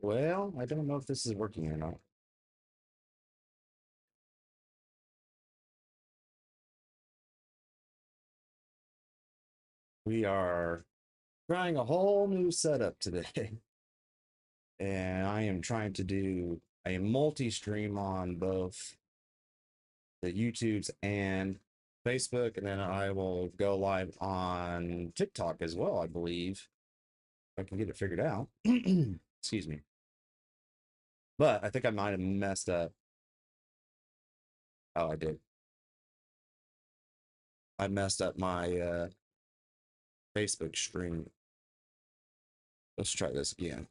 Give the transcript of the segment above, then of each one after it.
Well, I don't know if this is working or not. We are trying a whole new setup today. And I am trying to do a multi-stream on both the YouTubes and Facebook, and then I will go live on TikTok as well, I believe. If I can get it figured out. Excuse me. But I think I might have messed up. Oh, I did. I messed up my Facebook stream. Let's try this again.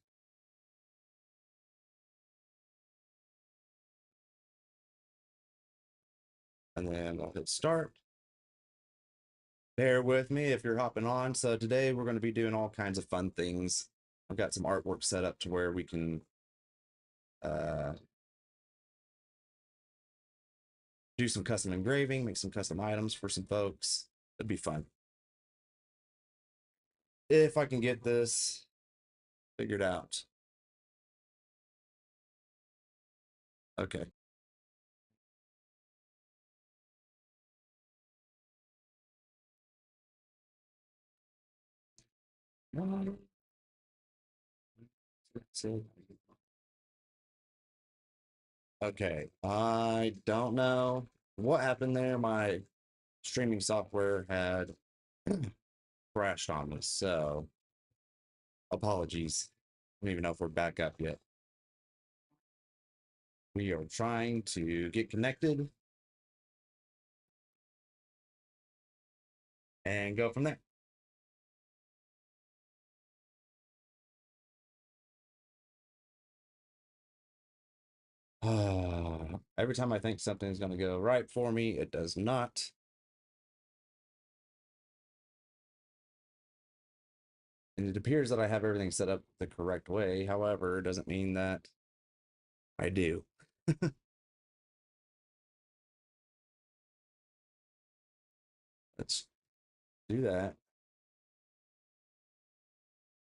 And then I'll hit start. Bear with me if you're hopping on. So today we're going to be doing all kinds of fun things. I've got some artwork set up to where we can uh, do some custom engraving, make some custom items for some folks. It'd be fun. If I can get this figured out. Okay. Okay. I don't know what happened there. My streaming software had crashed on me. So apologies. I don't even know if we're back up yet. We are trying to get connected and go from there. Every time I think something's going to go right for me, it does not. And it appears that I have everything set up the correct way. However, it doesn't mean that I do. Let's do that.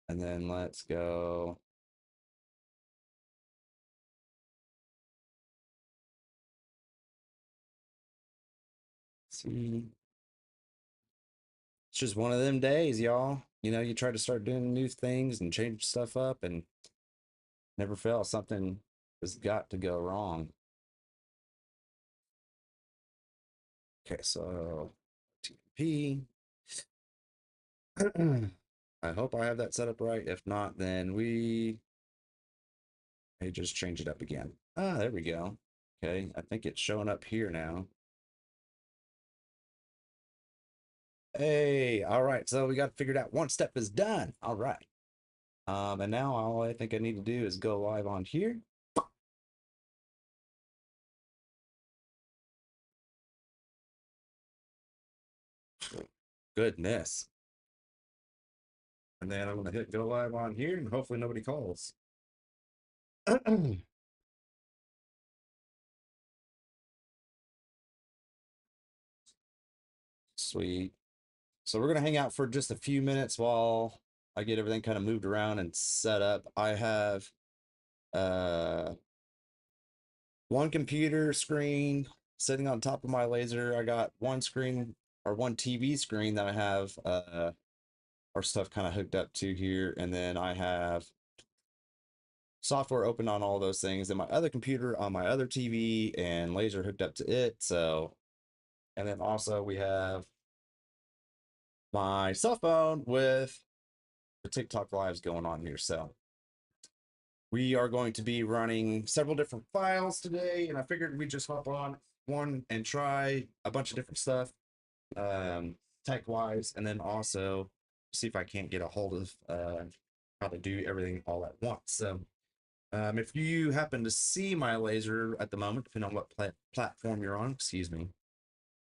And then let's go. See. It's just one of them days, y'all. You know, you try to start doing new things and change stuff up and never fail. Something has got to go wrong. Okay, so TP. I hope I have that set up right. If not, then we may just change it up again. Ah, there we go. Okay, I think it's showing up here now. Hey, all right. So we got figured out one step is done. All right. And now all I think I need to do is go live on here. Goodness. And then I'm gonna hit go live on here and hopefully nobody calls. Sweet. So we're gonna hang out for just a few minutes while I get everything kind of moved around and set up. I have uh one computer screen sitting on top of my laser. I got one screen or one TV screen that I have our stuff kind of hooked up to here, and then I have software open on all those things, and my other computer on my other TV and laser hooked up to it. So, and then also we have my cell phone with the TikTok lives going on here. So we are going to be running several different files today, and I figured we'd just hop on one and try a bunch of different stuff, tech wise, and then also see if I can't get a hold of how to do everything all at once. So if you happen to see my laser at the moment, depending on what platform you're on, excuse me,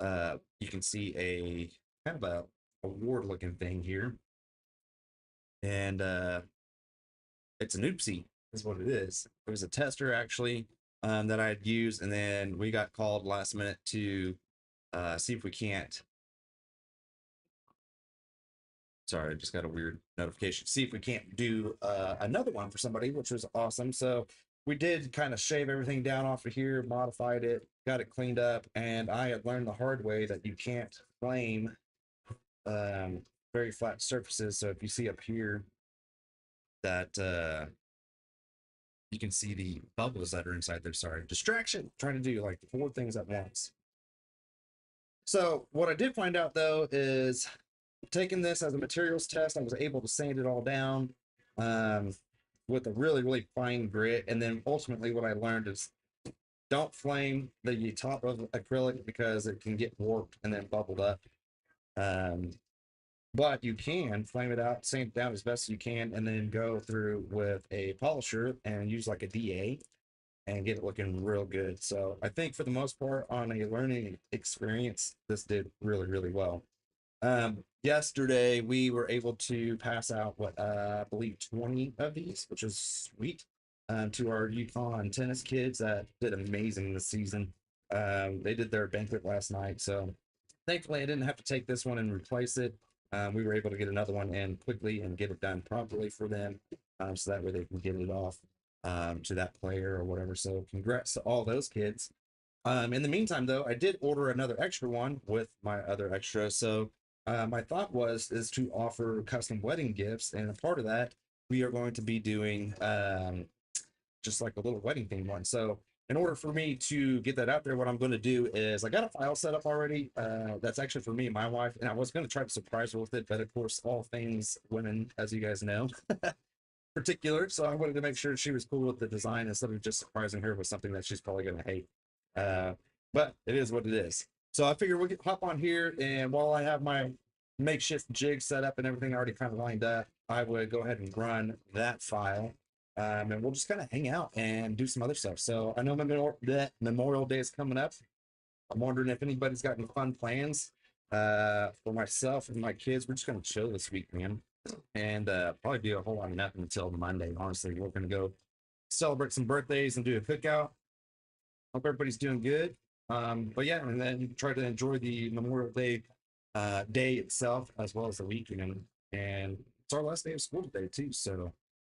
you can see a kind of a award looking thing here. And it's an oopsie, is what it is. It was a tester actually that I had used, and then we got called last minute to see if we can't. Sorry, I just got a weird notification. See if we can't do another one for somebody, which was awesome. So we did kind of shave everything down off of here, modified it, got it cleaned up, and I had learned the hard way that you can't flame um, very flat surfaces. So if you see up here that you can see the bubbles that are inside there. Sorry, distraction. Trying to do like 4 things at once. So what I did find out though is taking this as a materials test, I was able to sand it all down um, with a really fine grit. And then ultimately what I learned is don't flame the top of acrylic because it can get warped and then bubbled up. But you can flame it out, sand it down as best as you can, and then go through with a polisher and use like a DA and get it looking real good. So I think for the most part on a learning experience, this did really well. Yesterday we were able to pass out what I believe 20 of these, which is sweet, to our Yukon tennis kids that did amazing this season. They did their banquet last night, so thankfully I didn't have to take this one and replace it. We were able to get another one in quickly and get it done properly for them, so that way they can get it off to that player or whatever. So congrats to all those kids. In the meantime, though, I did order another extra one with my other extra. So my thought is to offer custom wedding gifts, and a part of that we are going to be doing just like a little wedding theme one. So in order for me to get that out there, what I'm going to do is I got a file set up already. That's actually for me and my wife, and I was going to try to surprise her with it, but of course, all things women, as you guys know, particular. So I wanted to make sure she was cool with the design instead of just surprising her with something that she's probably going to hate. But it is what it is. So I figured we could hop on here, and while I have my makeshift jig set up and everything already kind of lined up, I would go ahead and run that file. And we'll just kind of hang out and do some other stuff. So I know Memorial Day is coming up. I'm wondering if anybody's got any fun plans. For myself and my kids, we're just gonna chill this week, man, and probably do a whole lot of nothing until Monday. Honestly, we're gonna go celebrate some birthdays and do a cookout. Hope everybody's doing good. But yeah, and then try to enjoy the Memorial Day day itself as well as the weekend. And it's our last day of school today too. So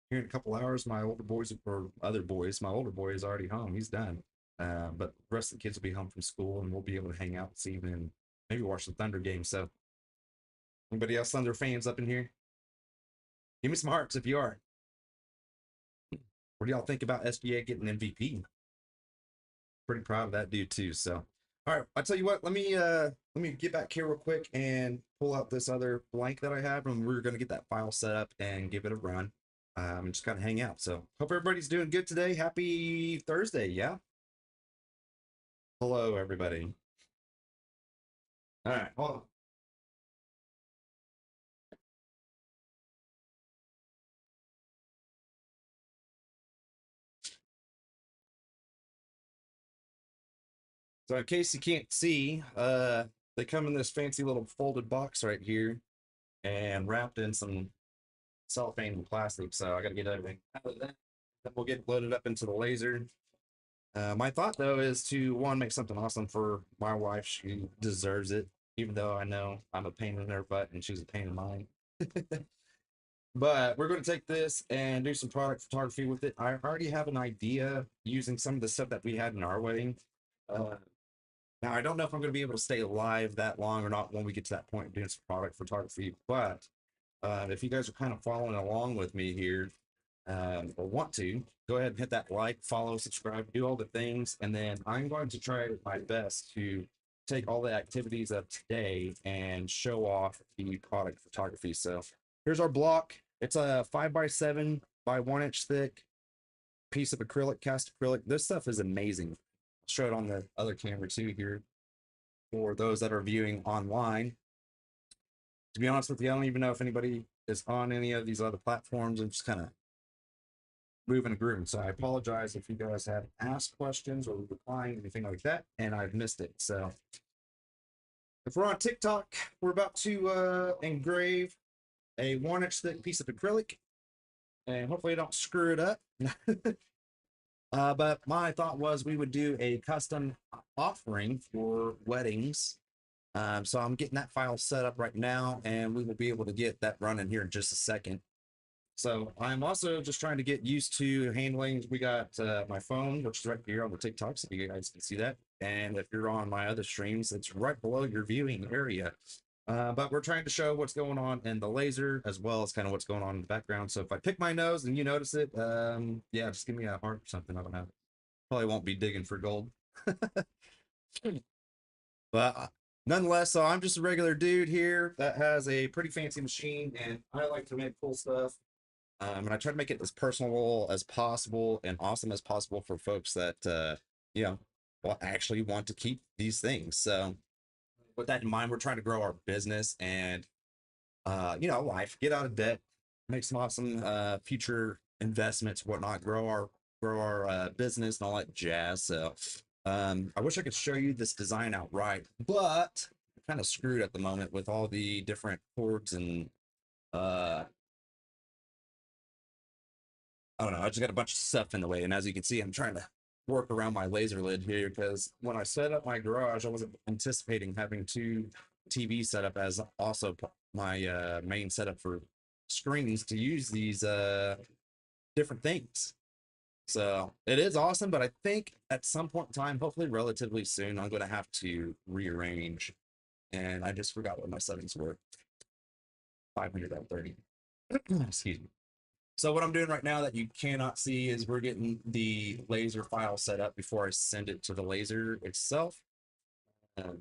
here in a couple hours, my older boys or other boys, my older boy is already home. He's done. But the rest of the kids will be home from school, and we'll be able to hang out this evening and maybe watch the Thunder game. So anybody else Thunder fans up in here? Give me some hearts if you are. What do y'all think about SGA getting MVP? Pretty proud of that dude too. So, all right, I'll tell you what. Let me get back here real quick and pull out this other blank that I have, and we're gonna get that file set up and give it a run. And just kind of hang out. So, hope everybody's doing good today. Happy Thursday, yeah. Hello, everybody. All right, hold on. So in case you can't see, they come in this fancy little folded box right here and wrapped in some cellophane and plastic. So I got to get everything out of that. Then we'll get loaded up into the laser. My thought though is to one, make something awesome for my wife. She deserves it, even though I know I'm a pain in her butt and she's a pain in mine. But we're going to take this and do some product photography with it. I already have an idea using some of the stuff that we had in our wedding. Uh, Now, I don't know if I'm going to be able to stay live that long or not when we get to that point of doing some product photography, but if you guys are kind of following along with me here or want to, go ahead and hit that like, follow, subscribe, do all the things, and then I'm going to try my best to take all the activities of today and show off the product photography. So here's our block. It's a 5x7 by 1 inch thick piece of acrylic, cast acrylic. This stuff is amazing. I'll show it on the other camera too here for those that are viewing online. To be honest with you, I don't even know if anybody is on any of these other platforms. I'm just kind of moving and grooving. So I apologize if you guys have asked questions or replying, anything like that, and I've missed it. So if we're on TikTok, we're about to engrave a 1 inch thick piece of acrylic, and hopefully I don't screw it up. But my thought was we would do a custom offering for weddings. So I'm getting that file set up right now, and we will be able to get that running here in just a second. So I'm also just trying to get used to handling. We got my phone, which is right here on the TikTok, so you guys can see that. And if you're on my other streams, it's right below your viewing area. But we're trying to show what's going on in the laser as well as kind of what's going on in the background. So if I pick my nose and you notice it, yeah, just give me a heart or something. I don't know. Probably won't be digging for gold. But nonetheless, so I'm just a regular dude here that has a pretty fancy machine, and I like to make cool stuff. And I try to make it as personal as possible and awesome as possible for folks that you know actually want to keep these things. So with that in mind, we're trying to grow our business and life, get out of debt, make some awesome future investments, whatnot, grow our business and all that jazz. So I wish I could show you this design outright, but I'm kind of screwed at the moment with all the different cords and uh I don't know. I just got a bunch of stuff in the way. And as you can see, I'm trying to work around my laser lid here because when I set up my garage, I wasn't anticipating having two TVs set up as also my main setup for screens to use these different things. So it is awesome, but I think at some point in time, hopefully relatively soon, I'm going to have to rearrange. And I just forgot what my settings were. 530. Excuse me. So what I'm doing right now that you cannot see is we're getting the laser file set up before I send it to the laser itself. Um,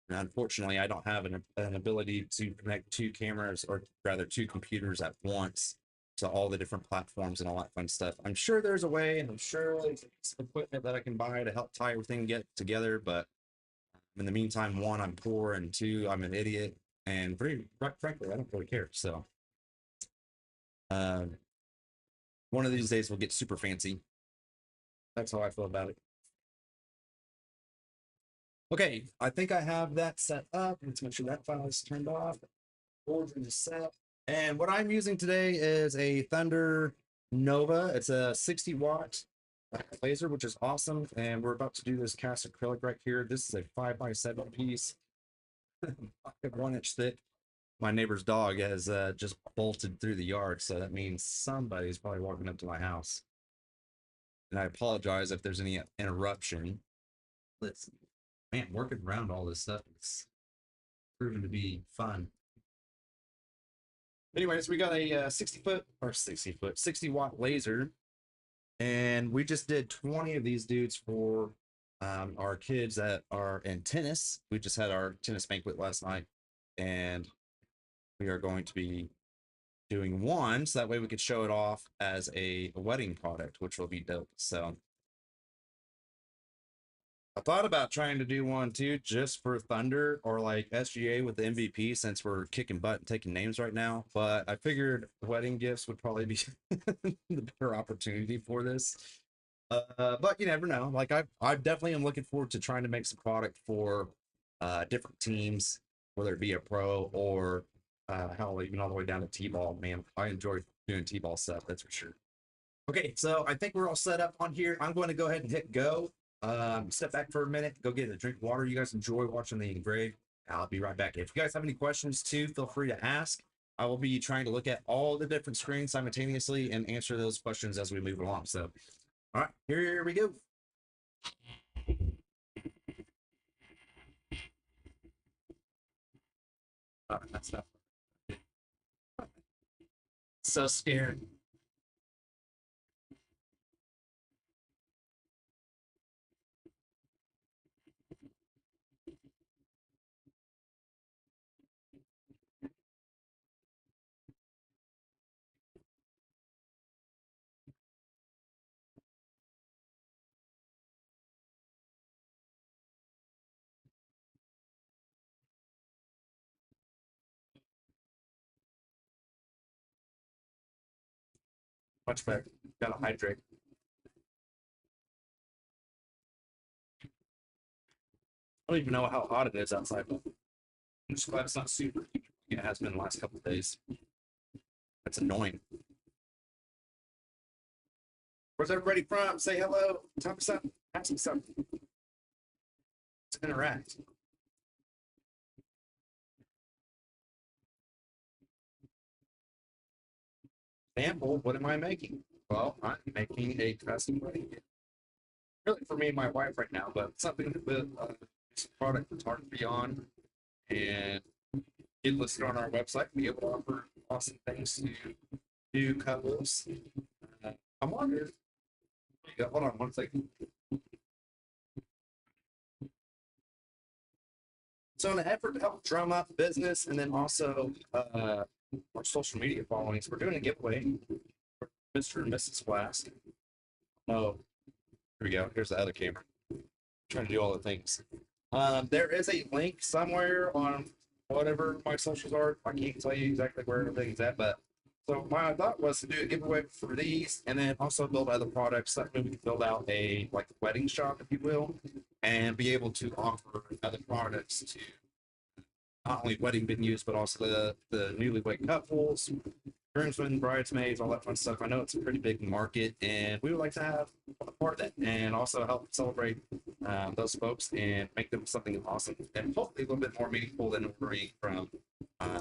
Unfortunately, I don't have an ability to connect two cameras, or rather two computers at once, to all the different platforms and all that fun stuff. I'm sure there's a way, and I'm sure there's some equipment that I can buy to help tie everything get together. But in the meantime, one, I'm poor, and two, I'm an idiot, and frankly, I don't really care. So um, one of these days we'll get super fancy. That's how I feel about it. Okay, I think I have that set up. Let's make sure that file is turned off. Origin is set. And what I'm using today is a Thunder Nova. It's a 60-watt laser, which is awesome. And we're about to do this cast acrylic right here. This is a 5x7 piece, 1 inch thick. My neighbor's dog has just bolted through the yard, so that means somebody's probably walking up to my house. And I apologize if there's any interruption. Let's, man, working around all this stuff is proven to be fun. Anyways, we got a 60-watt laser, and we just did 20 of these dudes for our kids that are in tennis. We just had our tennis banquet last night, and we are going to be doing one so that way we could show it off as a wedding product, which will be dope. So I thought about trying to do one too, just for Thunder or like SGA with the MVP, since we're kicking butt and taking names right now. But I figured wedding gifts would probably be the better opportunity for this. But you never know. Like I definitely am looking forward to trying to make some product for different teams, whether it be a pro or hell, even all the way down to T-ball. Man, I enjoy doing T-ball stuff. That's for sure. Okay, so I think we're all set up on here. I'm going to go ahead and hit go. Step back for a minute, go get a drink of water. You guys enjoy watching the engrave. I'll be right back. If you guys have any questions too, feel free to ask. I will be trying to look at all the different screens simultaneously and answer those questions as we move along. So, all right, here we go. All right, that's not so scared. Much better. Gotta hydrate. I don't even know how hot it is outside, but I'm just glad it's not super. It has been the last couple of days. That's annoying. Where's everybody from? Say hello. Tell me something. Ask me something. Let's interact. Example, what am I making? Well, I'm making a custom wedding gift. Really for me and my wife right now, but something to put some product photography on and get listed on our website, be able to offer awesome things to new couples. I'm wondering. Yeah, hold on one second. So, in an effort to help drum up business and then also our social media followings, we're doing a giveaway for Mr. and Mrs. Flask. Oh, here we go. Here's the other camera. Trying to do all the things. There is a link somewhere on whatever my socials are. I can't tell you exactly where everything's at, but so my thought was to do a giveaway for these and then also build other products. That way we can build out a like wedding shop, if you will, and be able to offer other products to not only wedding venues, but also the newlywed couples, groomsmen, bridesmaids, all that fun stuff. I know it's a pretty big market, and we would like to have a part of that and also help celebrate those folks and make them something awesome and hopefully a little bit more meaningful than ordering from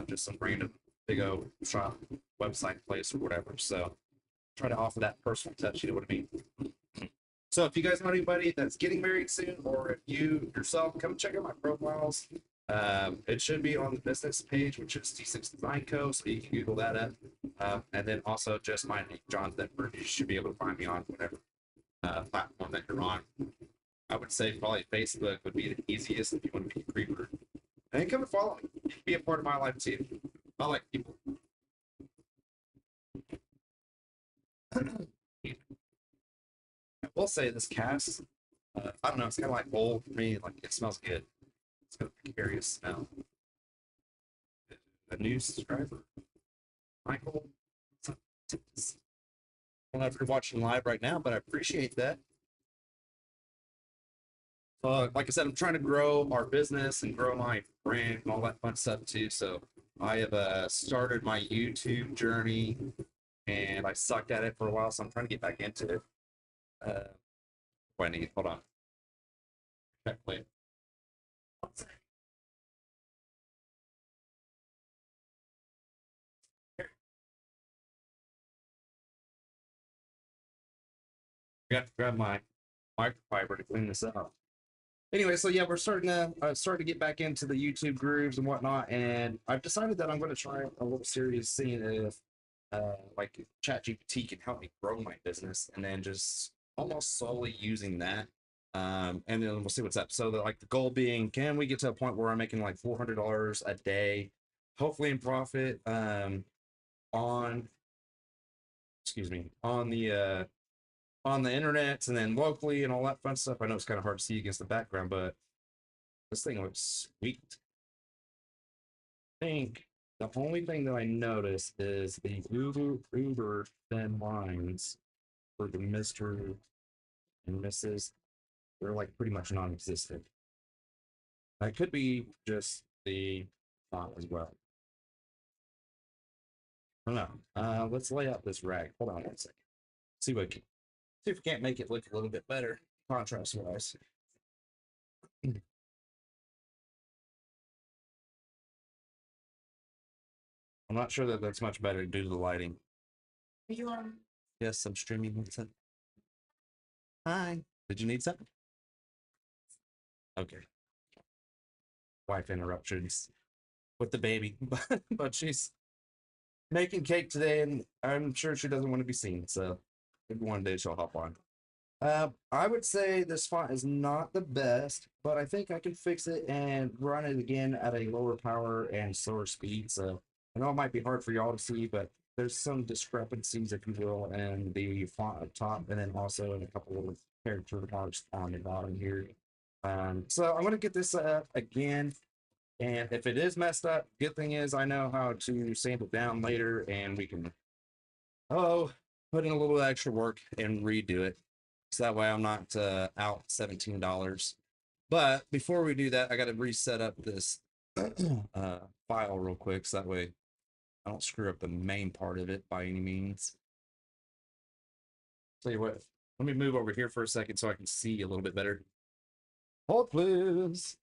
just some random big old shop website place or whatever. So try to offer that personal touch, you know what I mean? So if you guys know anybody that's getting married soon, or if you yourself, come check out my profiles. It should be on the business page, which is T6 Design Co. So you can Google that up. And then also just my name, John Thetford. You should be able to find me on whatever platform that you're on. I would say probably Facebook would be the easiest if you want to be a creeper. And then come and follow me. You can be a part of my life too. I like people. I will say this cast, I don't know, it's kind of like old for me. Like it smells good. It's got a curious smell. A new subscriber, Michael. I don't know if you're watching live right now, but I appreciate that. Like I said, I'm trying to grow our business and grow my brand and all that fun stuff too. So I have started my YouTube journey, and I sucked at it for a while, so I'm trying to get back into it. Wendy, hold on. Check play. Got to grab my microfiber to clean this up. Anyway, so yeah, we're starting to get back into the YouTube grooves and whatnot, and I've decided that I'm going to try a little series, seeing if like ChatGPT can help me grow my business, and then just almost solely using that, and then we'll see what's up. So like the goal being, can we get to a point where I'm making like $400 a day, hopefully in profit, on excuse me, on the internet and then locally and all that fun stuff. I know it's kind of hard to see against the background, but this thing looks sweet. I think the only thing that I noticed is the uber thin lines for the Mr. and Mrs. They're like pretty much non-existent. That could be just the font as well. I don't know. Let's lay out this rag. Hold on one second. See what see if we can't make it look a little bit better contrast wise. I'm not sure that that's much better due to the lighting. You are. Yes, I'm streaming. What's up? Hi. Did you need something? Okay. Wife interruptions with the baby, but she's making cake today, and I'm sure she doesn't want to be seen. So maybe one day she'll hop on. I would say this font is not the best, but I think I can fix it and run it again at a lower power and slower speed. So I know it might be hard for y'all to see, but there's some discrepancies, if you will, in the font up top, and then also in a couple of character marks on the bottom here. So I'm gonna get this again, and if it is messed up, good thing is I know how to sand it down later, and we can put in a little extra work and redo it. So that way I'm not out $17. But before we do that, I got to reset up this file real quick, so that way I don't screw up the main part of it by any means. Tell you what, let me move over here for a second so I can see a little bit better. Hold, please.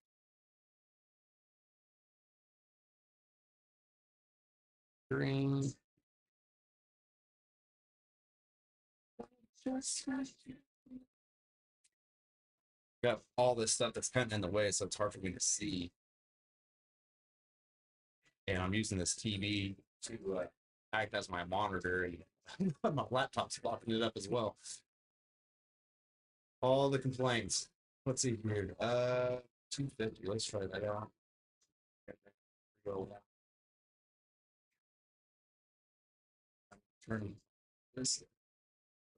Green. Got all this stuff that's kind of in the way, so it's hard for me to see. And I'm using this TV to act as my monitor, and my laptop's blocking it up as well. All the complaints. Let's see here. 250. Let's try that out. Go. Turn this.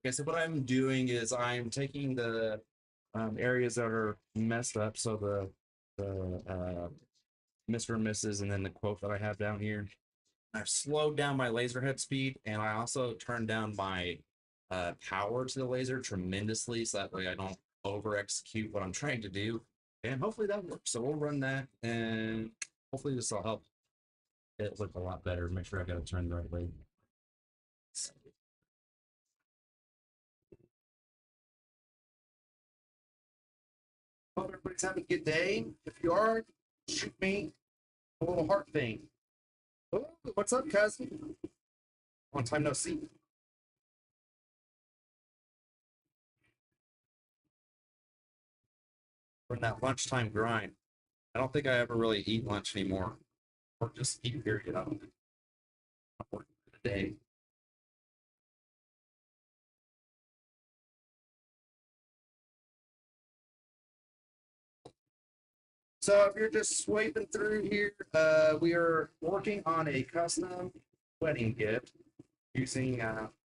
Okay, so what I'm doing is I'm taking the areas that are messed up. So the Mr. and Mrs. and then the quote that I have down here. I've slowed down my laser head speed, and I also turned down my power to the laser tremendously, so that way I don't over execute what I'm trying to do. And hopefully that works. So we'll run that, and hopefully this will help it look a lot better. Make sure I got it turned the right way. Hope everybody's having a good day. If you are, shoot me a little heart thing. Oh, what's up, cousin? Long time no see. We're in that lunchtime grind. I don't think I ever really eat lunch anymore, or just eat period. I don't know. I'm working for the day. So if you're just swiping through here, we are working on a custom wedding gift using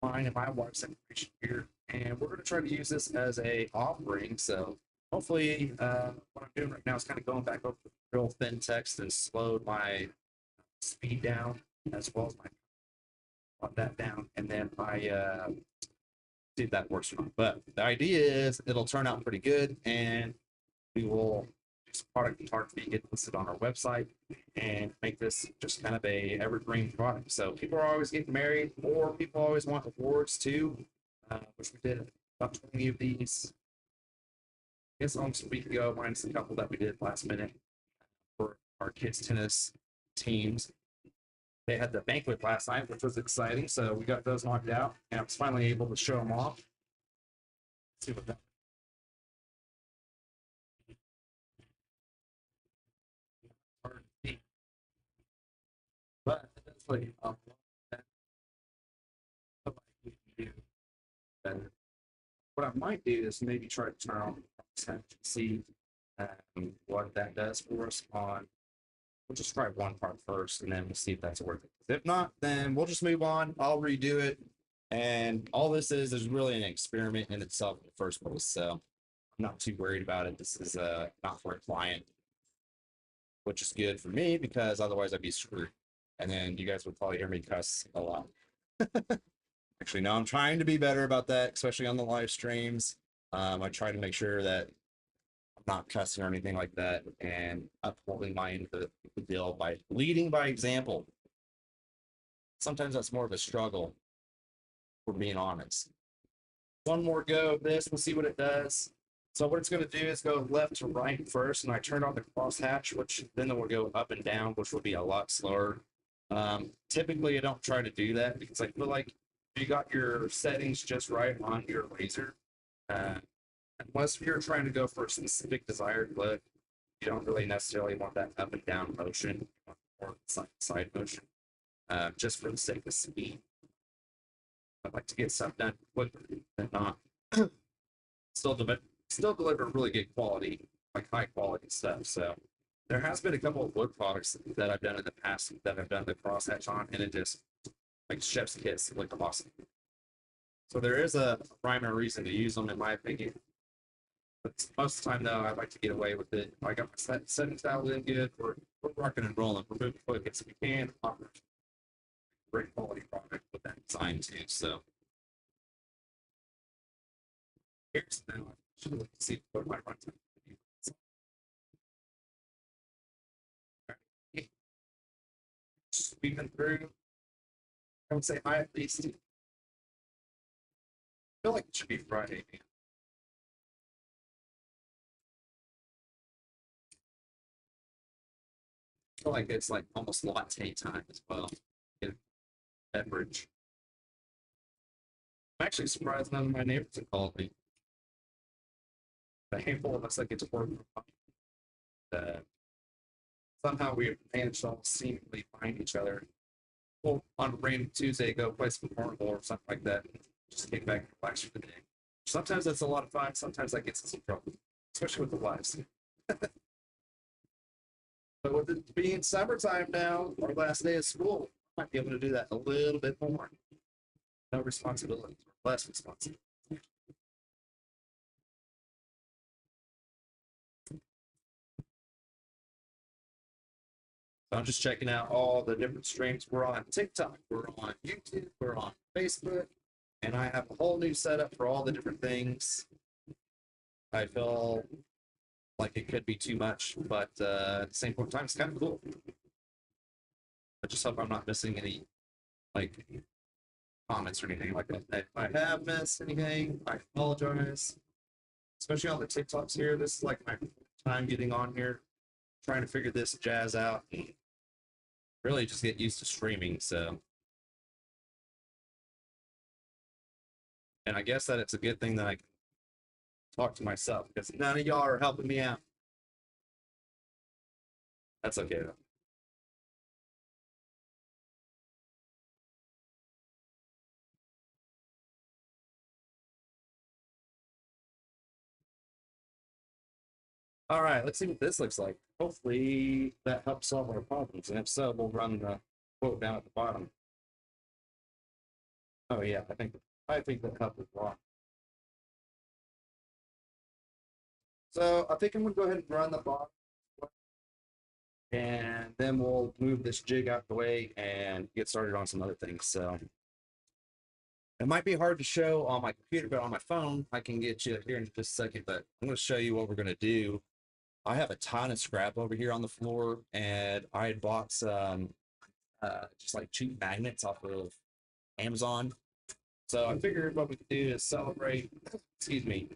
mine and my wife's information here, and we're going to try to use this as a offering. So hopefully, what I'm doing right now is kind of going back over the real thin text and slowed my speed down as well as my brought that down, and then I see if that works or not. But the idea is it'll turn out pretty good, and we will do some product photography, get listed on our website, and make this just kind of a evergreen product. So people are always getting married, or people always want awards too, which we did about 20 of these. I guess almost a week ago, minus a couple that we did last minute for our kids' tennis teams. They had the banquet last night, which was exciting. So we got those knocked out, and I was finally able to show them off. Let's see what that. But that's like we can do better. What I might do is maybe try to turn on and see what that does for us on. We'll just try one part first, and then we'll see if that's worth it. If not, then we'll just move on. I'll redo it. And all this is really an experiment in itself in the first place. So I'm not too worried about it. This is not for a client, which is good for me because otherwise I'd be screwed. And then you guys would probably hear me cuss a lot. Actually, no, I'm trying to be better about that, especially on the live streams. I try to make sure that I'm not cussing or anything like that, and upholding my end of the deal by leading by example. Sometimes that's more of a struggle, for being honest. One more go of this, we'll see what it does. So what it's going to do is go left to right first, and I turned on the crosshatch, which then it will go up and down, which will be a lot slower. Typically, I don't try to do that because I feel like you got your settings just right on your laser. Unless you're trying to go for a specific desired look, you don't really necessarily want that up and down motion or side motion, just for the sake of speed. I'd like to get stuff done quicker than not. Still deliver really good quality, like high quality stuff. So there has been a couple of wood products that I've done in the past that I've done the crosshatch on, and it just like chef's kiss, look awesome. So there is a primary reason to use them, in my opinion. But most of the time, though, I like to get away with it. I got my settings dialed in good. We're rocking and rolling. We're moving quick as we can. Offer great quality product with that design too. So here's now. I should look to see what my runtime. Sweeping through. I would say hi at least. feel like it should be Friday. Man. I feel like it's like almost latte time as well. Get a beverage. I'm actually surprised none of my neighbors have called me. A handful of us that get to work from home. Somehow we managed to all seemingly find each other. Well, on a random Tuesday, go play some cornhole or something like that. And just get back and relax for the day. Sometimes that's a lot of fun. Sometimes that gets us in trouble, especially with the wives. But with it being summertime now, our last day of school, I might be able to do that a little bit more. No responsibilities, less responsibility. So I'm just checking out all the different streams. We're on TikTok, we're on YouTube, we're on Facebook, and I have a whole new setup for all the different things. I feel like it could be too much, but at the same point in time, it's kind of cool. I just hope I'm not missing any like comments or anything like that. If I have missed anything, I apologize. Especially on the TikToks here. This is like my time getting on here, trying to figure this jazz out. Really just get used to streaming. So, and I guess that it's a good thing that I can talk to myself because none of y'all are helping me out. That's okay though. All right, let's see what this looks like. Hopefully that helps solve our problems. And if so, we'll run the quote down at the bottom. Oh yeah, I think that helped a lot. So I think I'm gonna go ahead and run the bottom, and then we'll move this jig out the way and get started on some other things. So it might be hard to show on my computer, but on my phone, I can get you here in just a second. But I'm going to show you what we're going to do. I have a ton of scrap over here on the floor, and I had bought some just like cheap magnets off of Amazon. So I figured what we could do is celebrate, excuse me,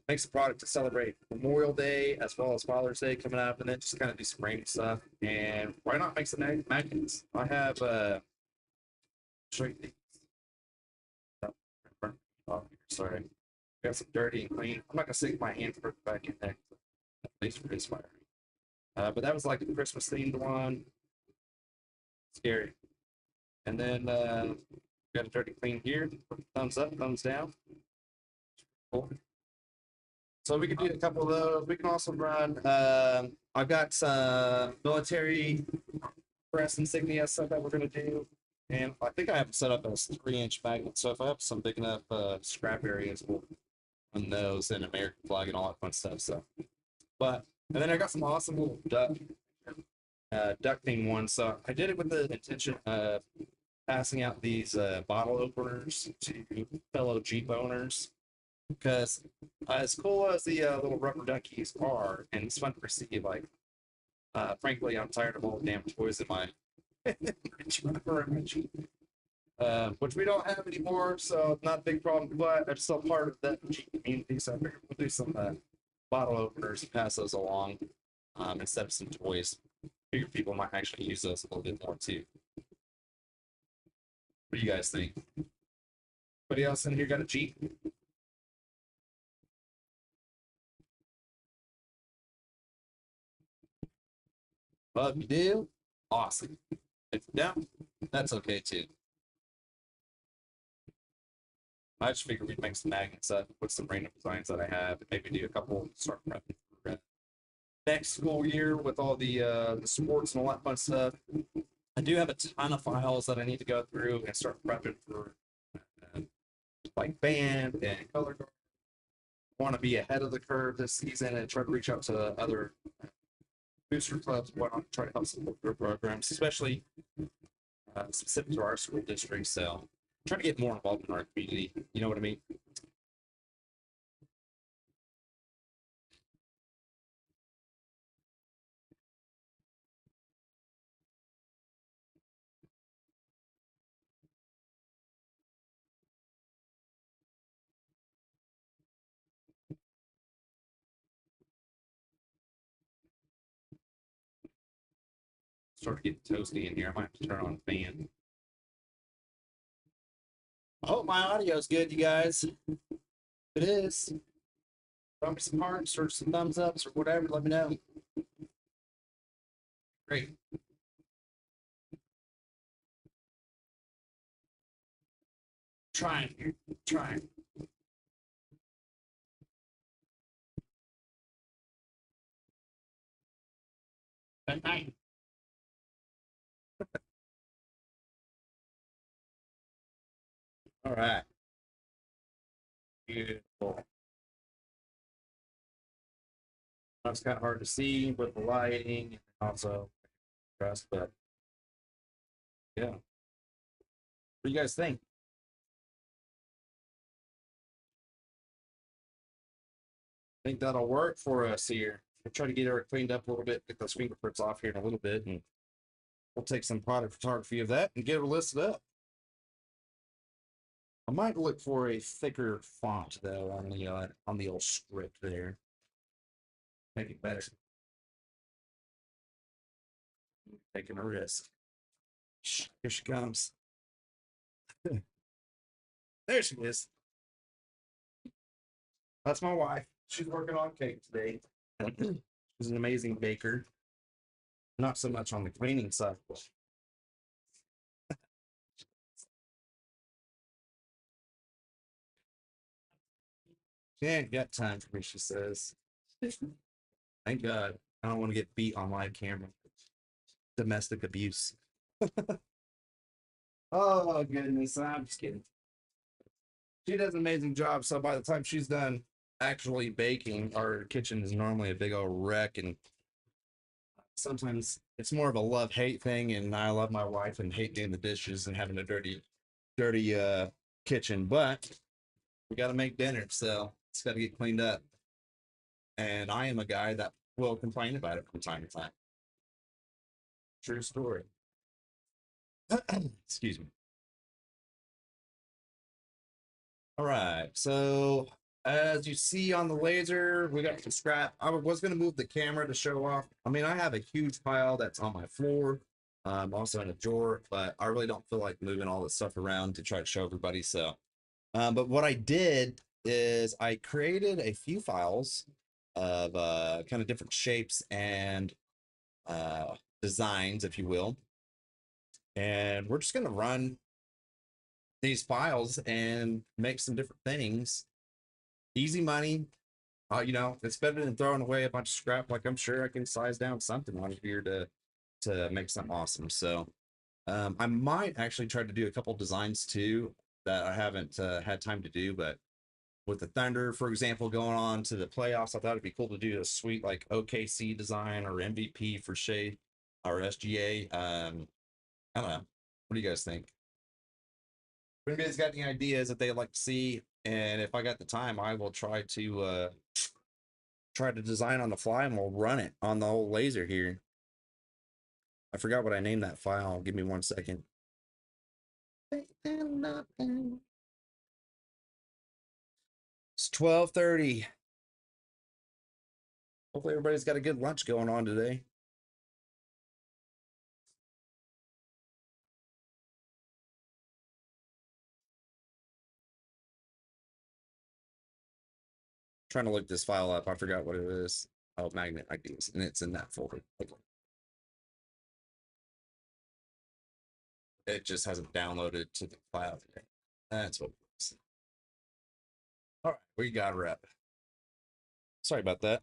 make some product to celebrate Memorial Day as well as Father's Day coming up, and then just kind of do some random stuff. And why not make some magnets? I have, show you these. Oh, sorry. Got some dirty and clean. I'm not gonna stick my hand for back in there. At least for this fire. But that was like a Christmas themed one. Scary. And then got a dirty clean here. Thumbs up, thumbs down. Cool. So we could do a couple of those. We can also run. I've got some military press insignia stuff that we're gonna do. And I think I have set up as 3-inch magnet. So if I have some big enough scrap areas, we'll run those and American flag and all that fun stuff. So, but and then I got some awesome little duck theme ones. So I did it with the intention of passing out these bottle openers to fellow Jeep owners because as cool as the little rubber duckies are, and it's fun to receive, like frankly, I'm tired of all the damn toys in my which we don't have anymore, so not a big problem. But I'm still part of that community, so I figured we'll do some bottle openers and pass those along instead of some toys. Figure people might actually use those a little bit more too. What do you guys think? Anybody else in here got a Jeep? Well, if you do, awesome. If you don't, that's okay too. I just figured we'd make some magnets up with some random designs that I have, and maybe do a couple start prepping for next school year with all the sports and all that fun stuff. I do have a ton of files that I need to go through and start prepping for uh, like band and color guard. Want to be ahead of the curve this season and try to reach out to other booster clubs and whatnot to try to help support their programs, especially specific to our school district. So trying to get more involved in our community. You know what I mean? Start to get toasty in here. I might have to turn on the fan. I hope my audio is good, you guys. If it is, throw me some hearts or some thumbs ups or whatever. Let me know. Great. Trying here. Trying. Good night. All right. Beautiful. That's kind of hard to see with the lighting and also stress, but yeah. What do you guys think? Think that'll work for us here. We'll try to get her cleaned up a little bit, get those fingerprints off here in a little bit, and we'll take some product photography of that and get her listed up. I might look for a thicker font though on the old script there. Make it better. Taking a risk. Here she comes. There she is. That's my wife. She's working on cake today. She's an amazing baker. Not so much on the cleaning side. She ain't got time for me, she says. Thank God. I don't want to get beat on live camera. Domestic abuse. Oh, goodness. I'm just kidding. She does an amazing job. So by the time she's done actually baking, our kitchen is normally a big old wreck. And sometimes it's more of a love hate thing. And I love my wife and hate doing the dishes and having a dirty kitchen. But we got to make dinner. So it's got to get cleaned up. And I am a guy that will complain about it from time to time. True story. Excuse me. All right. So as you see on the laser, we got some scrap. I was going to move the camera to show off. I mean, I have a huge pile that's on my floor, also in a drawer, but I really don't feel like moving all this stuff around to try to show everybody. So, but what I did is I created a few files of kind of different shapes and designs, if you will. And we're just going to run these files and make some different things. Easy money. You know, it's better than throwing away a bunch of scrap. Like I'm sure I can size down something on here to make something awesome. So I might actually try to do a couple designs too that I haven't had time to do, but with the Thunder, for example, going on to the playoffs, I thought it'd be cool to do a sweet like OKC design or MVP for Shea or SGA. I don't know. What do you guys think? If anybody's got any ideas that they'd like to see, and if I got the time, I will try to design on the fly and we'll run it on the whole laser here. I forgot what I named that file. Give me 1 second. It's 12:30. Hopefully everybody's got a good lunch going on today. Trying to look this file up. I forgot what it is. Oh, magnet ideas, and it's in that folder. Okay. It just hasn't downloaded to the cloud today. That's what it is. All right, we got a rep. Sorry about that.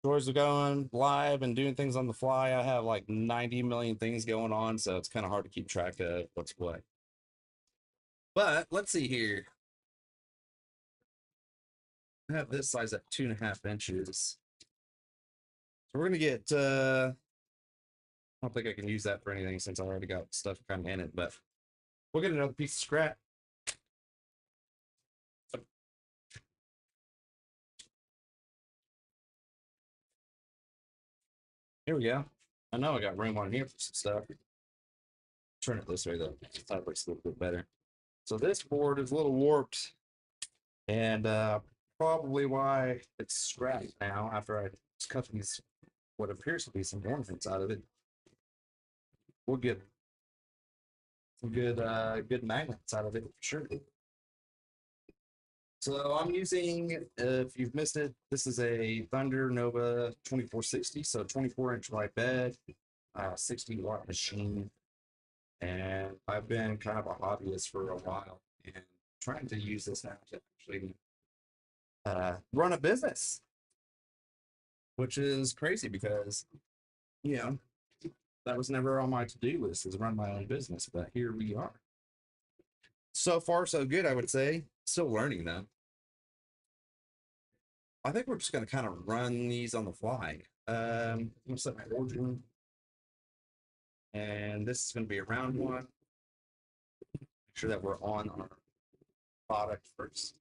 Drawers are going live and doing things on the fly. I have like 90 million things going on, so it's kind of hard to keep track of what's what. But let's see here. I have this size at 2.5 inches. So we're gonna get I don't think I can use that for anything since I already got stuff kind of in it, but we'll get another piece of scrap. Here we go. I know I got room on here for some stuff. Turn it this way though. That looks a little bit better. So this board is a little warped, and probably why it's scrapped now after I cut these what appears to be some ornaments out of it. we'll get some good magnets out of it for sure. So I'm using, if you've missed it, this is a Thunder Nova 2460, so 24-inch wide bed, 60-watt machine, and I've been kind of a hobbyist for a while and trying to use this now to actually run a business, which is crazy because, you know, that was never on my to-do list is run my own business, but here we are. So far, so good, I would say. Still learning though. I think we're just going to kind of run these on the fly. I'm going to set my origin, and this is going to be a round one. Make sure that we're on our product first.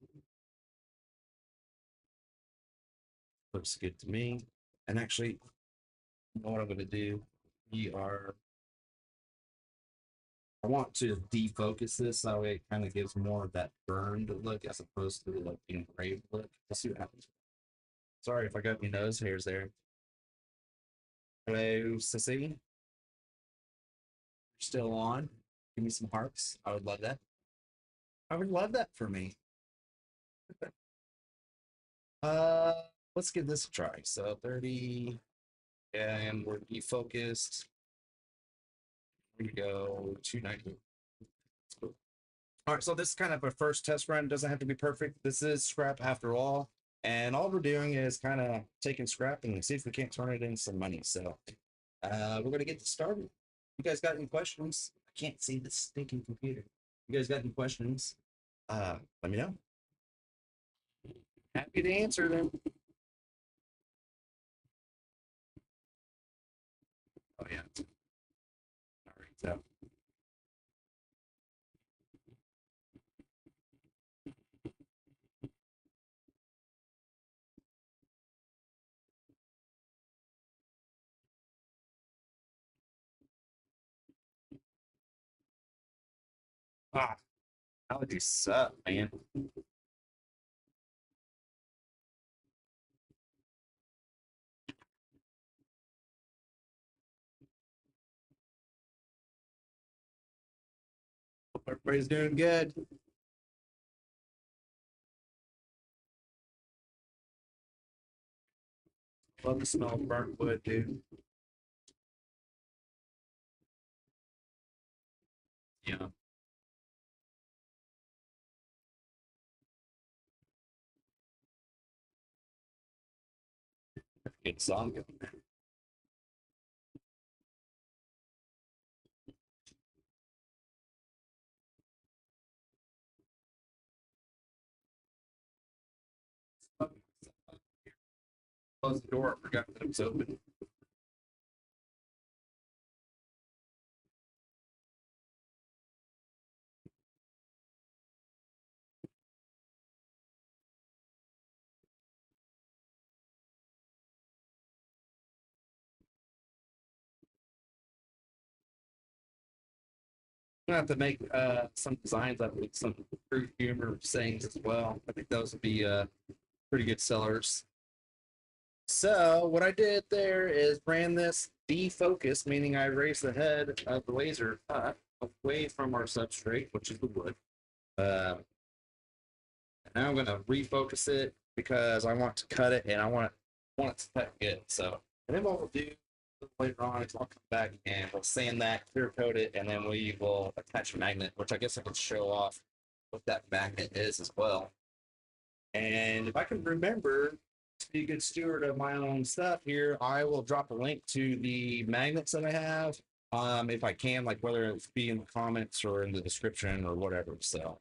Looks good to me. And actually, you know what I'm going to do? I want to defocus this so it kind of gives more of that burned look as opposed to like the engraved look. Let's see what happens. Sorry if I got any nose hairs there. Hello, Sissy. Still on? Give me some hearts. I would love that. I would love that for me. uh, let's give this a try. So 30, and we're defocused. Here we go, 290. All right, so this is kind of a first test run. Doesn't have to be perfect. This is scrap after all. And all we're doing is kind of taking scrap and see if we can't turn it into some money. So we're going to get started. You guys got any questions? I can't see this stinking computer. You guys got any questions? Let me know. Happy to answer them. Oh, yeah. All right, so. Ah, allergies suck, man. Hope everybody's doing good. Love the smell of burnt wood, dude. Yeah. Good song. Close the door. I forgot that it was open. I'm gonna have to make some designs up with some crude humor sayings as well. I think those would be pretty good sellers. So what I did there is ran this defocus, meaning I raised the head of the laser up away from our substrate, which is the wood. And now I'm going to refocus it because I want to cut it and I want it to cut good. So, and then what we'll do later on is I'll come back and we'll sand that, clear coat it, and then we will attach a magnet, which I guess I can show off what that magnet is as well. And if I can remember to be a good steward of my own stuff here, I will drop a link to the magnets that I have. If I can, like whether it be in the comments or in the description or whatever. So,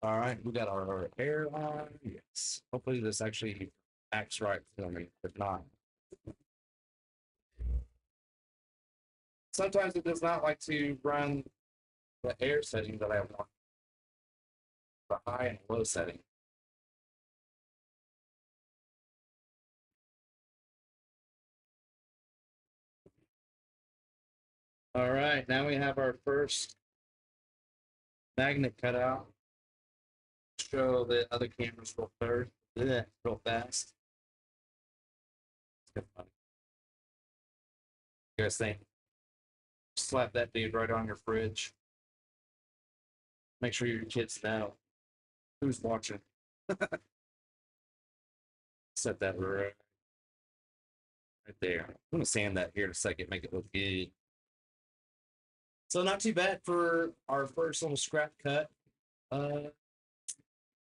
all right, we got our air on. Yes. Hopefully this actually acts right for me. If not, sometimes it does not like to run the air setting that I want, the high and low setting. All right, now we have our first magnet cut out. Show the other cameras real fast. You guys think? Slap that dude right on your fridge. Make sure your kids know who's watching. Set that right there. I'm gonna sand that here in a second, make it look good. So not too bad for our first little scrap cut. Uh,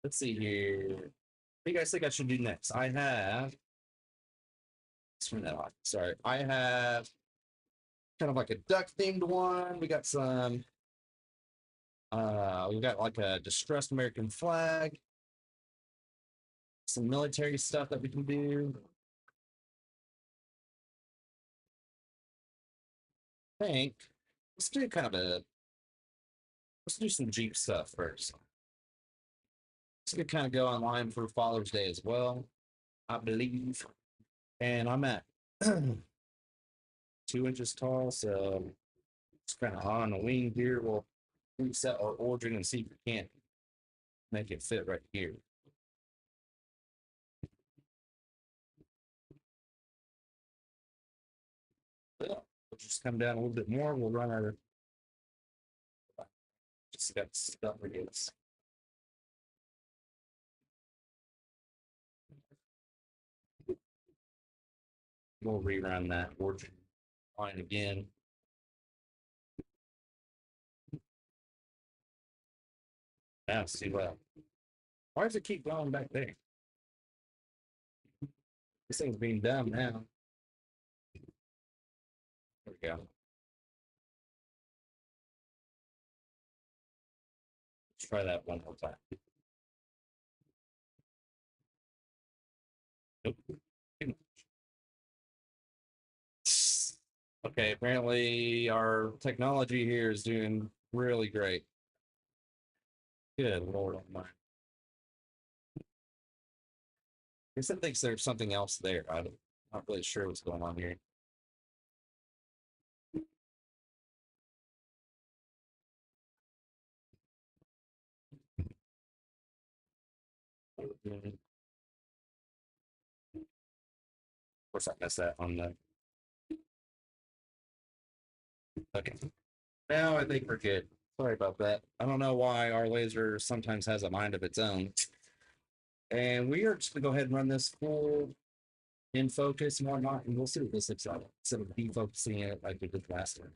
let's see here. What do you guys think I should do next? I have. Let's turn that off. Sorry, I have kind of like a duck themed one. We got some. We got like a distressed American flag. Some military stuff that we can do. I think let's do kind of a. Let's do some Jeep stuff first. This could kind of go online for Father's Day as well, I believe. And I'm at 2 inches tall, so it's kind of on the wing here. We'll reset our origin and see if we can't make it fit right here. We'll just come down a little bit more. We'll run our just got stuff against. We'll rerun that origin line again. Now see what. Why does it keep going back there? This thing's being done now. There we go. Let's try that one more time. Nope. Okay, apparently our technology here is doing really great. Good Lord Almighty. I guess it thinks there's something else there. I'm not really sure what's going on here. Of course, I messed that on the. Okay. Now I think we're good. Sorry about that. I don't know why our laser sometimes has a mind of its own. And we are just going to go ahead and run this full in focus and whatnot, and we'll see what this looks like instead of defocusing it like we did last time.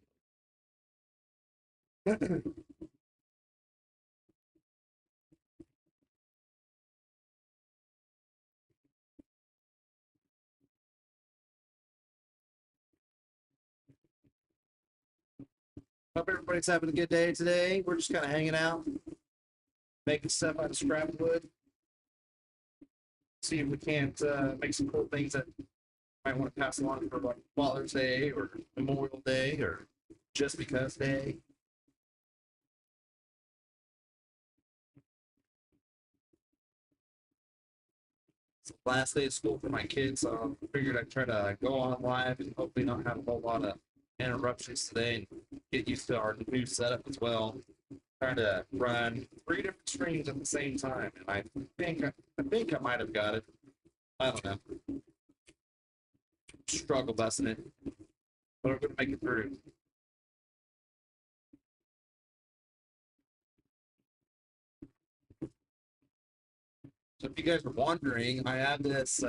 Hope everybody's having a good day today. We're just kind of hanging out, making stuff out of scrap wood. See if we can't make some cool things that might want to pass along for like Father's Day or Memorial Day or Just Because Day. It's the last day of school for my kids, so I figured I'd try to go on live and hopefully not have a whole lot of interruptions today and get used to our new setup as well. Trying to run 3 different screens at the same time, and I think I might have got it. I don't know. Struggle busting it, but we're gonna make it through. So if you guys are wondering, I have this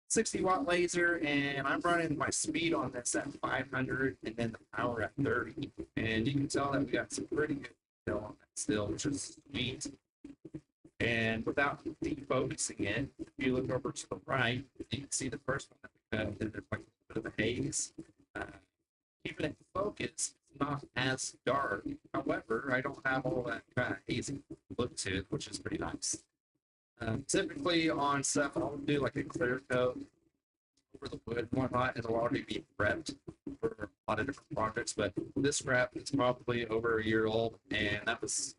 60-watt laser, and I'm running my speed on this at 500 and then the power at 30. And you can tell that we got some pretty good detail on that still, which is sweet. And without defocusing it, if you look over to the right, you can see the first one that we cut, and there's like a bit of a haze. Uh, Even in focus, it's not as dark. However, I don't have all that kind of hazy look to it, which is pretty nice. Typically on stuff, I'll do like a clear coat over the wood and whatnot. It'll already be prepped for a lot of different projects, but this scrap is probably over a year old, and that was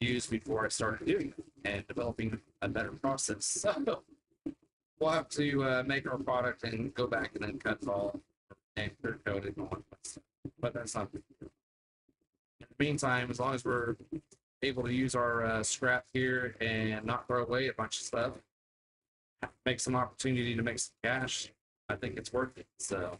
used before I started doing it and developing a better process. So we'll have to make our product and go back and then cut it all and clear coat it and all that stuff. But that's not. In the meantime, as long as we're able to use our scrap here and not throw away a bunch of stuff, make some opportunity to make some cash, I think it's worth it. So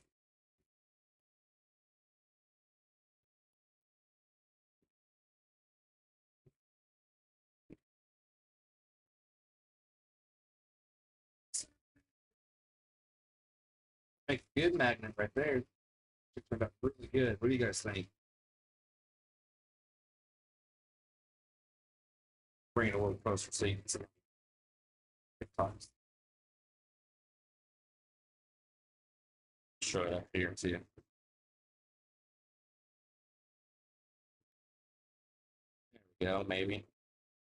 Make a good magnet right there. It turned out really good. What do you guys think? Bring it a little closer so you can see TikToks. Show it up here to you. There we go, maybe.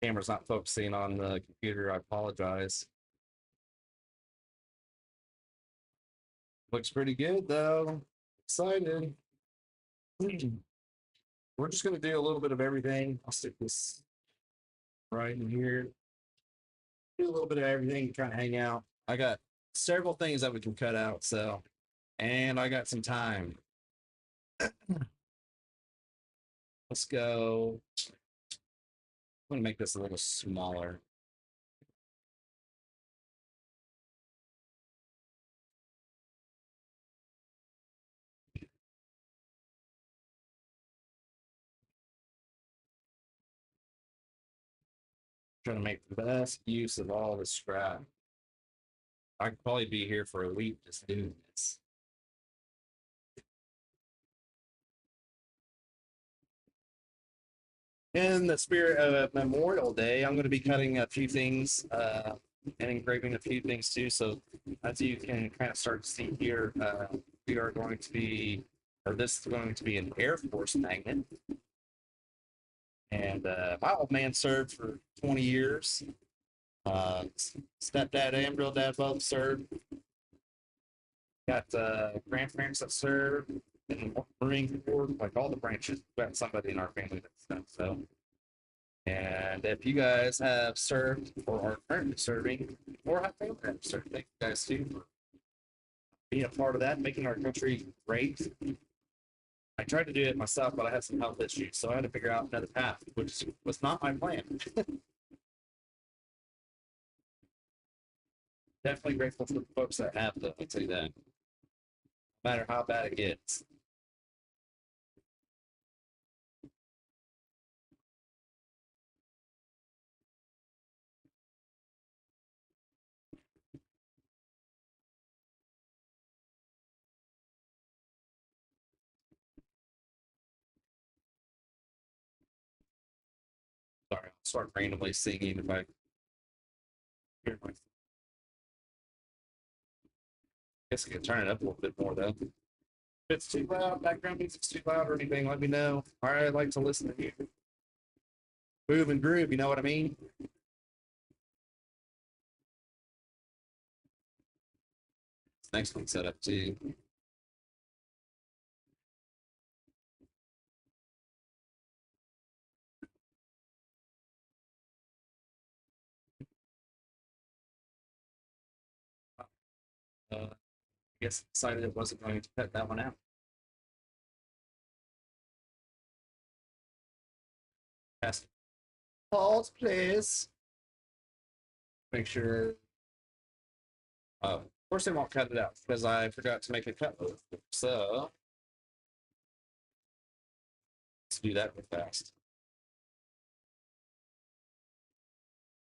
Camera's not focusing on the computer. I apologize. Looks pretty good though. Excited. We're just gonna do a little bit of everything. I'll stick this right in here. Do a little bit of everything, kind of hang out. I got several things that we can cut out, so and I got some time. Let's go. I'm gonna make this a little smaller. Trying to make the best use of all the scrap. I could probably be here for a week just doing this. In the spirit of Memorial Day, I'm going to be cutting a few things and engraving a few things too. So as you can kind of start to see here, we are going to be, or this is going to be an Air Force magnet. And my old man served for 20 years. Stepdad and real dad both served. Got grandparents that served in the Marine Corps, like all the branches. We got somebody in our family that's done so. And if you guys have served or are currently serving or have family that have served, thank you guys too for being a part of that, making our country great. I tried to do it myself, but I had some health issues, so I had to figure out another path, which was not my plan. Definitely grateful for the folks that have, though, I'll tell you that. No matter how bad it gets. Sorry, I'll start randomly singing if I hear my. Guess I can turn it up a little bit more, though. If it's too loud, background music's too loud or anything, let me know. I like to listen to you. Move and groove, you know what I mean? Next one set up too. I guess decided it wasn't going to cut that one out. Yes. Pause, please. Make sure. Of course, they won't cut it out because I forgot to make a cut loop. So let's do that real fast.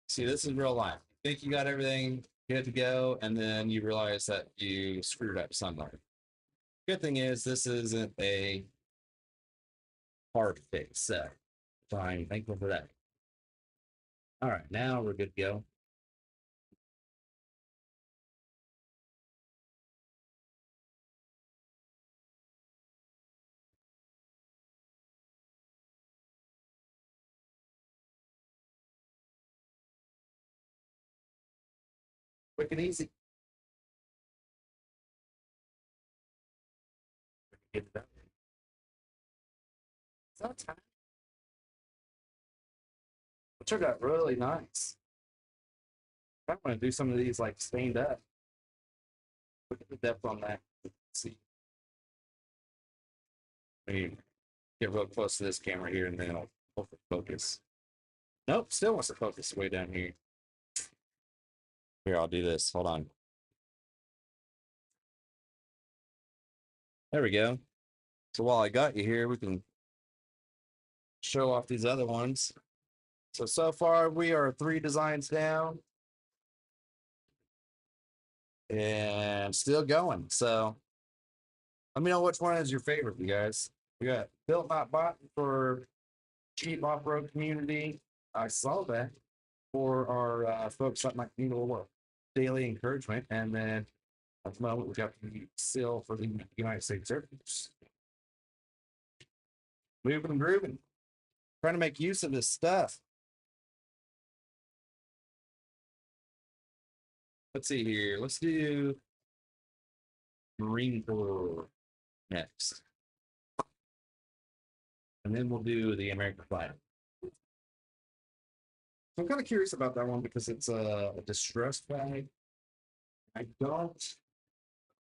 See, this is real life. You think you got everything good to go, and then you realize that you screwed up somewhere. Good thing is, this isn't a hard fix. So I'm thankful for that. All right, now we're good to go. Quick and easy. Get it done. Sometimes it turned out really nice. I'm going to do some of these like stained up. Look at the depth on that. Let's see. Let me get real close to this camera here and then I'll hopefully focus. Nope, still wants to focus way down here. Here, I'll do this. Hold on. There we go. So while I got you here, we can show off these other ones. So far we are 3 designs down. and still going. So let me know which one is your favorite, you guys. We got Built Not Bought for cheap off-road community. I saw that for our folks that might need a little daily encouragement. And then at the moment, we got the seal for the United States Air Force. Moving and grooving. Trying to make use of this stuff. Let's see here. Let's do Marine Corps next. And then we'll do the American flag. So I'm kind of curious about that one because it's a distress flag. I don't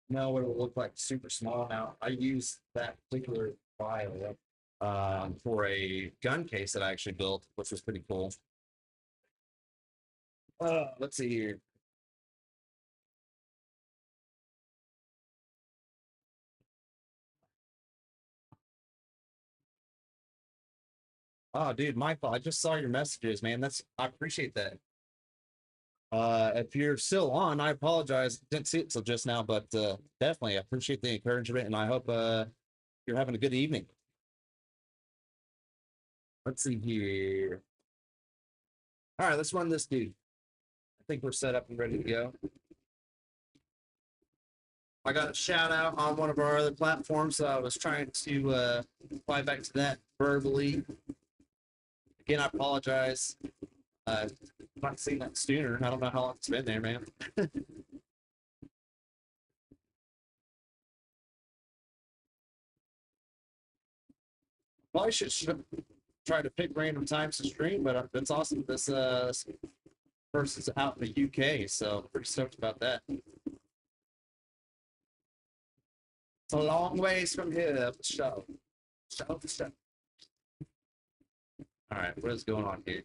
know what it will look like super small. Now, I use that particular file for a gun case that I actually built, which was pretty cool. Let's see here. Oh, dude, Michael, I just saw your messages, man. I appreciate that. If you're still on, I apologize. Didn't see it till just now, but definitely I appreciate the encouragement, and I hope you're having a good evening. Let's see here. All right, let's run this dude. I think we're set up and ready to go. I got a shout out on one of our other platforms, so I was trying to reply back to that verbally. Again, I apologize. I've not seen that sooner. I don't know how long it's been there, man. Probably should try to pick random times to stream, but it's awesome. This person's out in the UK, so pretty stoked about that. It's a long ways from here. Show. All right, what is going on here?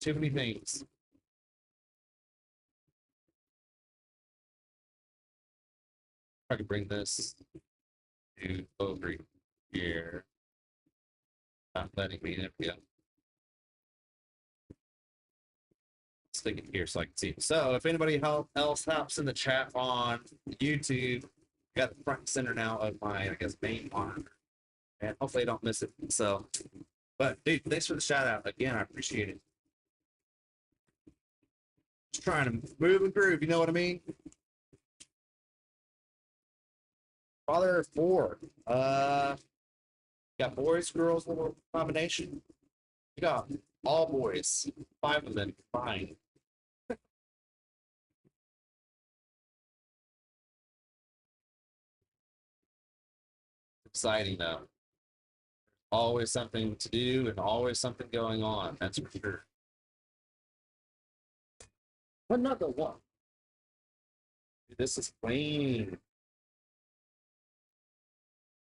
Too many things. I could bring this to over here. Not letting me. There we go. Stick it here so I can see. So if anybody else hops in the chat on YouTube, I got the front and center now of my, I guess, main monitor. And hopefully I don't miss it. So, but dude, thanks for the shout out. Again, I appreciate it. Just trying to move and groove, you know what I mean? Father of four. Got boys, girls, little combination. You got all boys, 5 of them combined. Exciting though. Always something to do and always something going on. That's for sure. Another one. This is clean.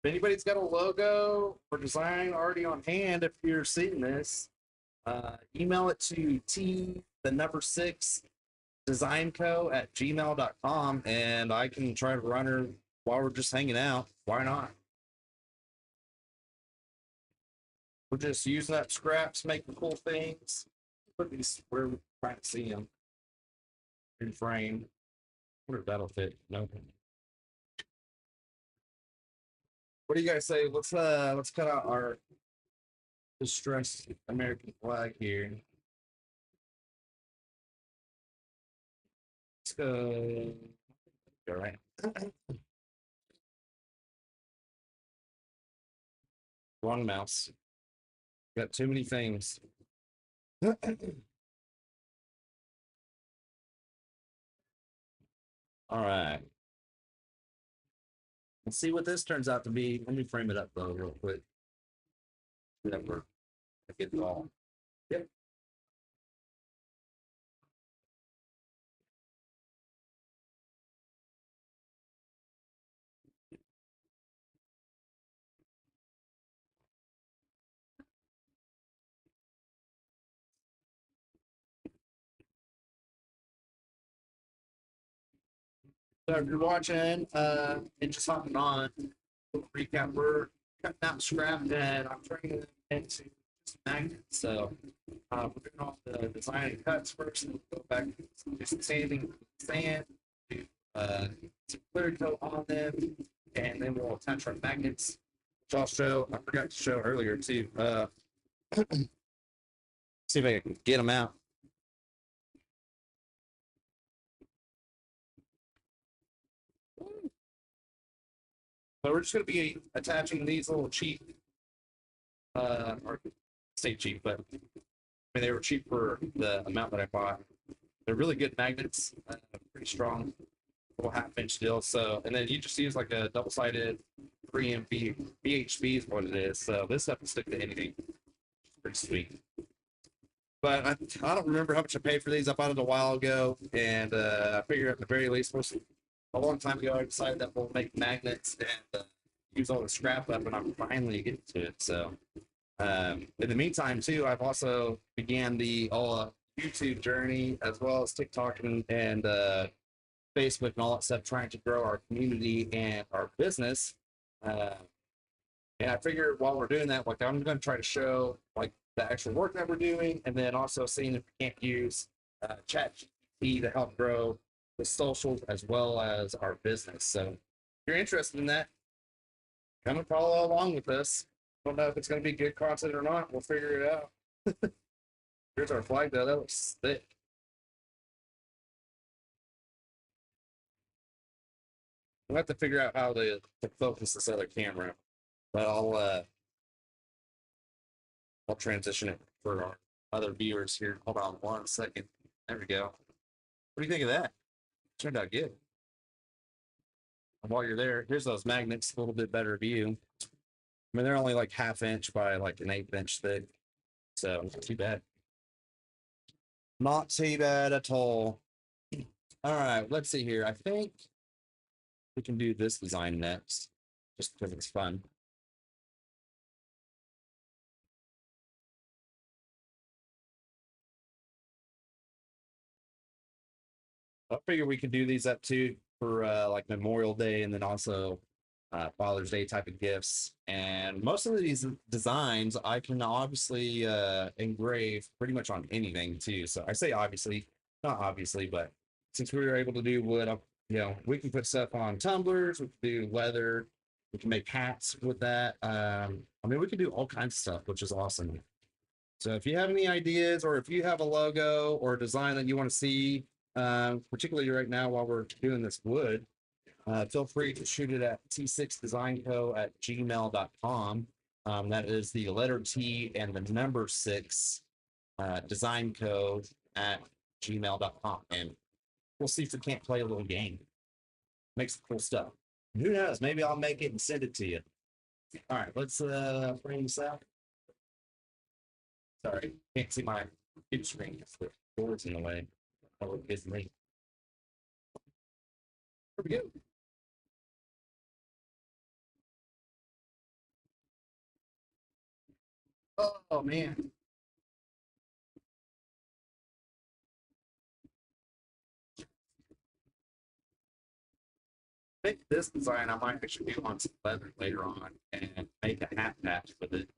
If anybody's got a logo or design already on hand, if you're seeing this, email it to the6 designco@gmail.com and I can try to run her while we're just hanging out. Why not? We're just using up scraps, making cool things. Put these where we're trying to see them in frame. I wonder if that'll fit. No. What do you guys say? Let's cut out our distressed American flag here. Let's go. All right. Wrong mouse. Got too many things. All right. Let's see what this turns out to be. Let me frame it up though, real quick. That we're get it all. Yep. So if you're watching and just hopping on, recap, we're cutting out scrap and I'm turning it into magnet. So we're doing all the design and cuts first, and we'll go back to do some sanding, sand, do some clear coat on them, and then we'll attach our magnets, which I'll show. I forgot to show earlier too. See if I can get them out. So we're just going to be attaching these little cheap, or say cheap, but I mean they were cheap for the amount that I bought. They're really good magnets, pretty strong, little half-inch deal. So, and then you just use like a double-sided 3M VHB is what it is. So this stuff will stick to anything. Pretty sweet. But I don't remember how much I paid for these. I bought it a while ago, and I figured at the very least, a long time ago, I decided that we'll make magnets and use all the scrap up, and I'm finally getting to it. So, in the meantime, too, I've also began the YouTube journey as well as TikTok and Facebook and all that stuff, trying to grow our community and our business. Uh, and I figured while we're doing that, like I'm going to try to show like the actual work that we're doing, and then also seeing if we can't use ChatGPT to help grow the socials as well as our business. So if you're interested in that, come and follow along with us. Don't know if it's going to be good content or not. We'll figure it out. Here's our flag though. That looks thick. We'll have to figure out how to focus this other camera, but I'll transition it for our other viewers here. Hold on 1 second. There we go. What do you think of that? Turned out good. And while you're there, here's those magnets, a little bit better view. I mean, they're only like 1/2 inch by like an 1/8 inch thick. So not too bad. Not too bad at all. All right, let's see here. I think we can do this design next, just because it's fun. I figure we could do these up too for like Memorial Day and then also Father's Day type of gifts. And most of these designs I can obviously engrave pretty much on anything too. So I say obviously, not obviously, but since we were able to do wood, we can put stuff on tumblers, we can do leather, we can make hats with that. I mean, we can do all kinds of stuff, which is awesome. So if you have any ideas or if you have a logo or a design that you want to see, particularly right now while we're doing this wood, feel free to shoot it at t6designco@gmail.com. That is the letter T and the number 6 designco@gmail.com. And we'll see if we can't play a little game. Make some cool stuff. Who knows? Maybe I'll make it and send it to you. All right, let's bring this out. Sorry, can't see my computer screen. The board's in the way. Oh, it gives me. Here we go. Oh man. I think this design I might actually do on some leather later on and make a hat patch with it.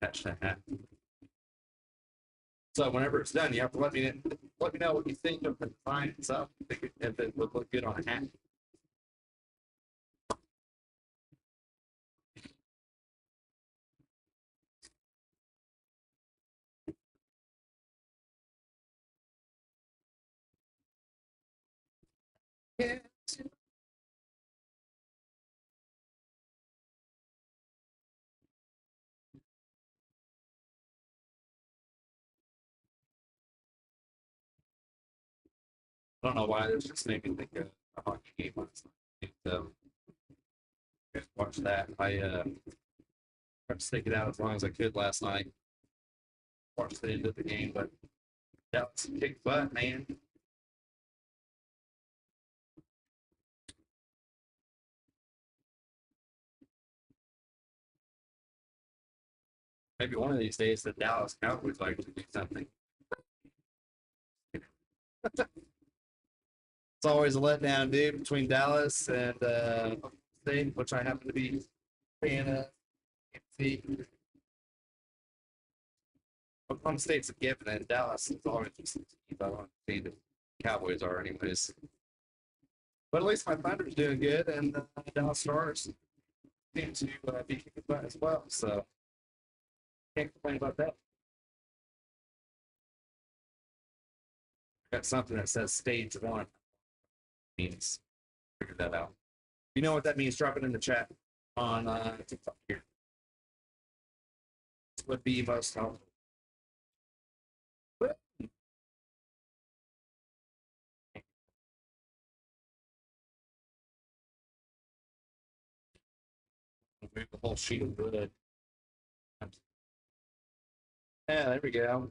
Patch the hat. So whenever it's done, you have to let me know what you think of the design itself. If it would look good on a hat. Yeah. I don't know why this just made me think of a hockey game last night. So watch that. I tried to stick it out as long as I could last night. Watched the end of the game, but yeah, let's kick butt, man. Maybe one of these days the Dallas Cowboys like to do something. It's always a letdown, dude, between Dallas and State, which I happen to be a fan of. See, Oklahoma State's a given, and Dallas is always just I want to see the Cowboys are, anyways. But at least my Thunder's doing good, and the Dallas Stars seem to be kicking butt as well. So can't complain about that. Got something that says stage one. Means figure that out. You know what that means? Drop it in the chat on TikTok here. This would be most helpful. Move the whole sheet of wood. Yeah, there we go.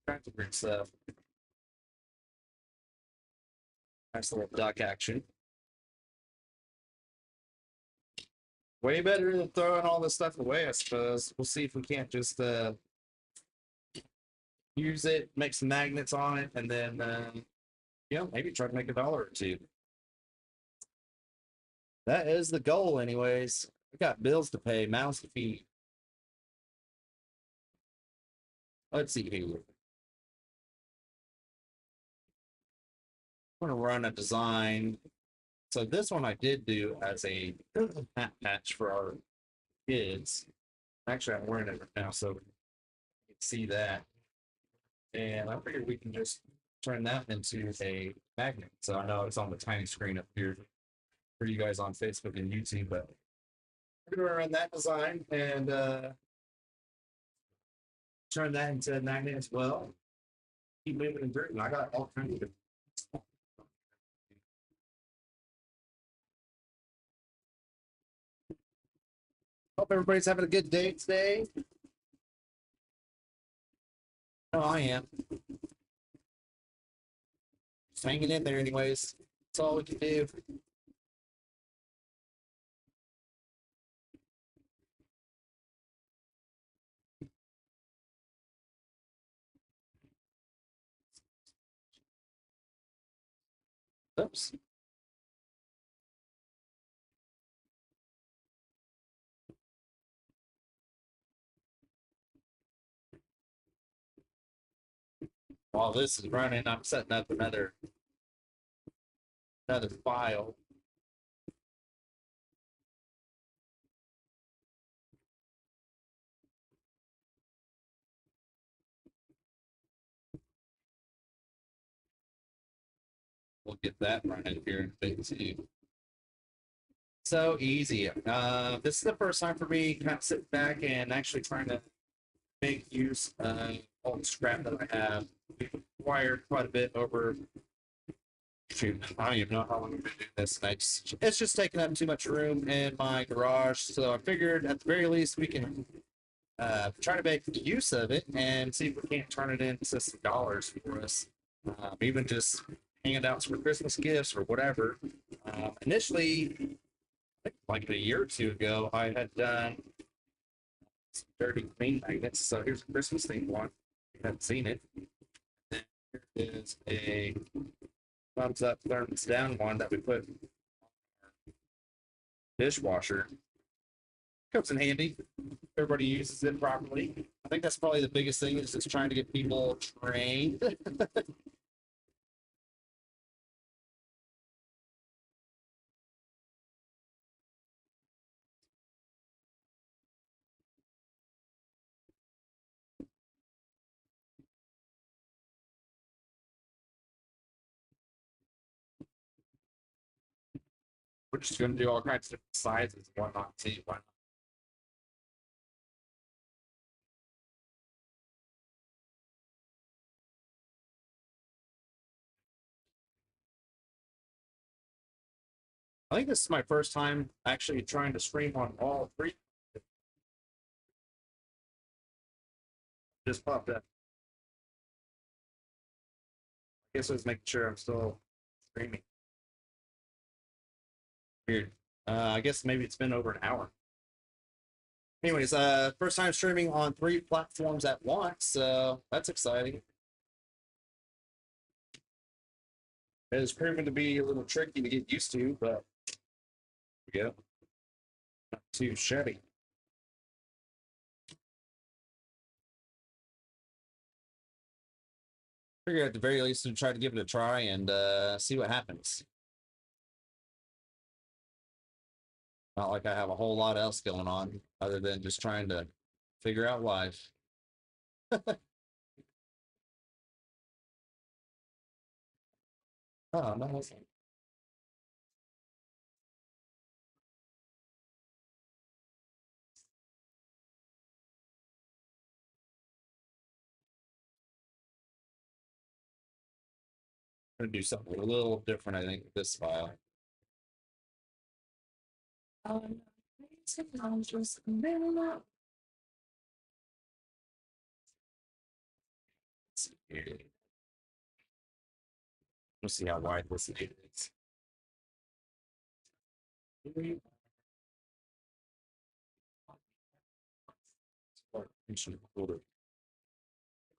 Trying to bring stuff. Nice little duck action. Way better than throwing all this stuff away, I suppose. We'll see if we can't just use it, make some magnets on it, and then maybe try to make $1 or $2. That is the goal, anyways. We got bills to pay, mouths to feed. Let's see here. I'm gonna run a design. So this one I did do as a hat patch for our kids. Actually, I'm wearing it right now, so you can see that. And I figured we can just turn that into a magnet. So I know it's on the tiny screen up here for you guys on Facebook and YouTube, but we're gonna run that design and turn that into a magnet as well. Keep moving and grooving. I got all kinds of hope everybody's having a good day today. Oh, I am. Just hanging in there anyways. That's all we can do. Oops. While this is running, I'm setting up another file. We'll get that running here in a bit too. So easy. This is the first time for me kind of sitting back and actually trying to make use of all the scrap that I have. We've acquired quite a bit over. Shoot, I don't even know how long we've been doing this. And it's just taking up too much room in my garage. So I figured at the very least we can try to make use of it and see if we can't turn it into some dollars for us. Even just handouts for Christmas gifts or whatever. Initially, like a year or two ago, I had done some dirty clean magnets. So here's a Christmas themed one. You haven't seen it. Then here is a thumbs up, thumbs down one that we put in our dishwasher. Comes in handy. Everybody uses it properly. I think that's probably the biggest thing is just trying to get people trained. We're just going to do all kinds of different sizes and whatnot. See why not? I think this is my first time actually trying to stream on all three. Just popped up. I guess I was making sure I'm still streaming. Weird. I guess maybe it's been over an hour. Anyways, first time streaming on 3 platforms at once, so that's exciting. It has proven to be a little tricky to get used to, but yeah, not too shabby. Figure at the very least to try to give it a try and see what happens. Not like I have a whole lot else going on other than just trying to figure out life. Oh, no. I'm gonna do something a little different, I think, with this file. Let's see how wide this is.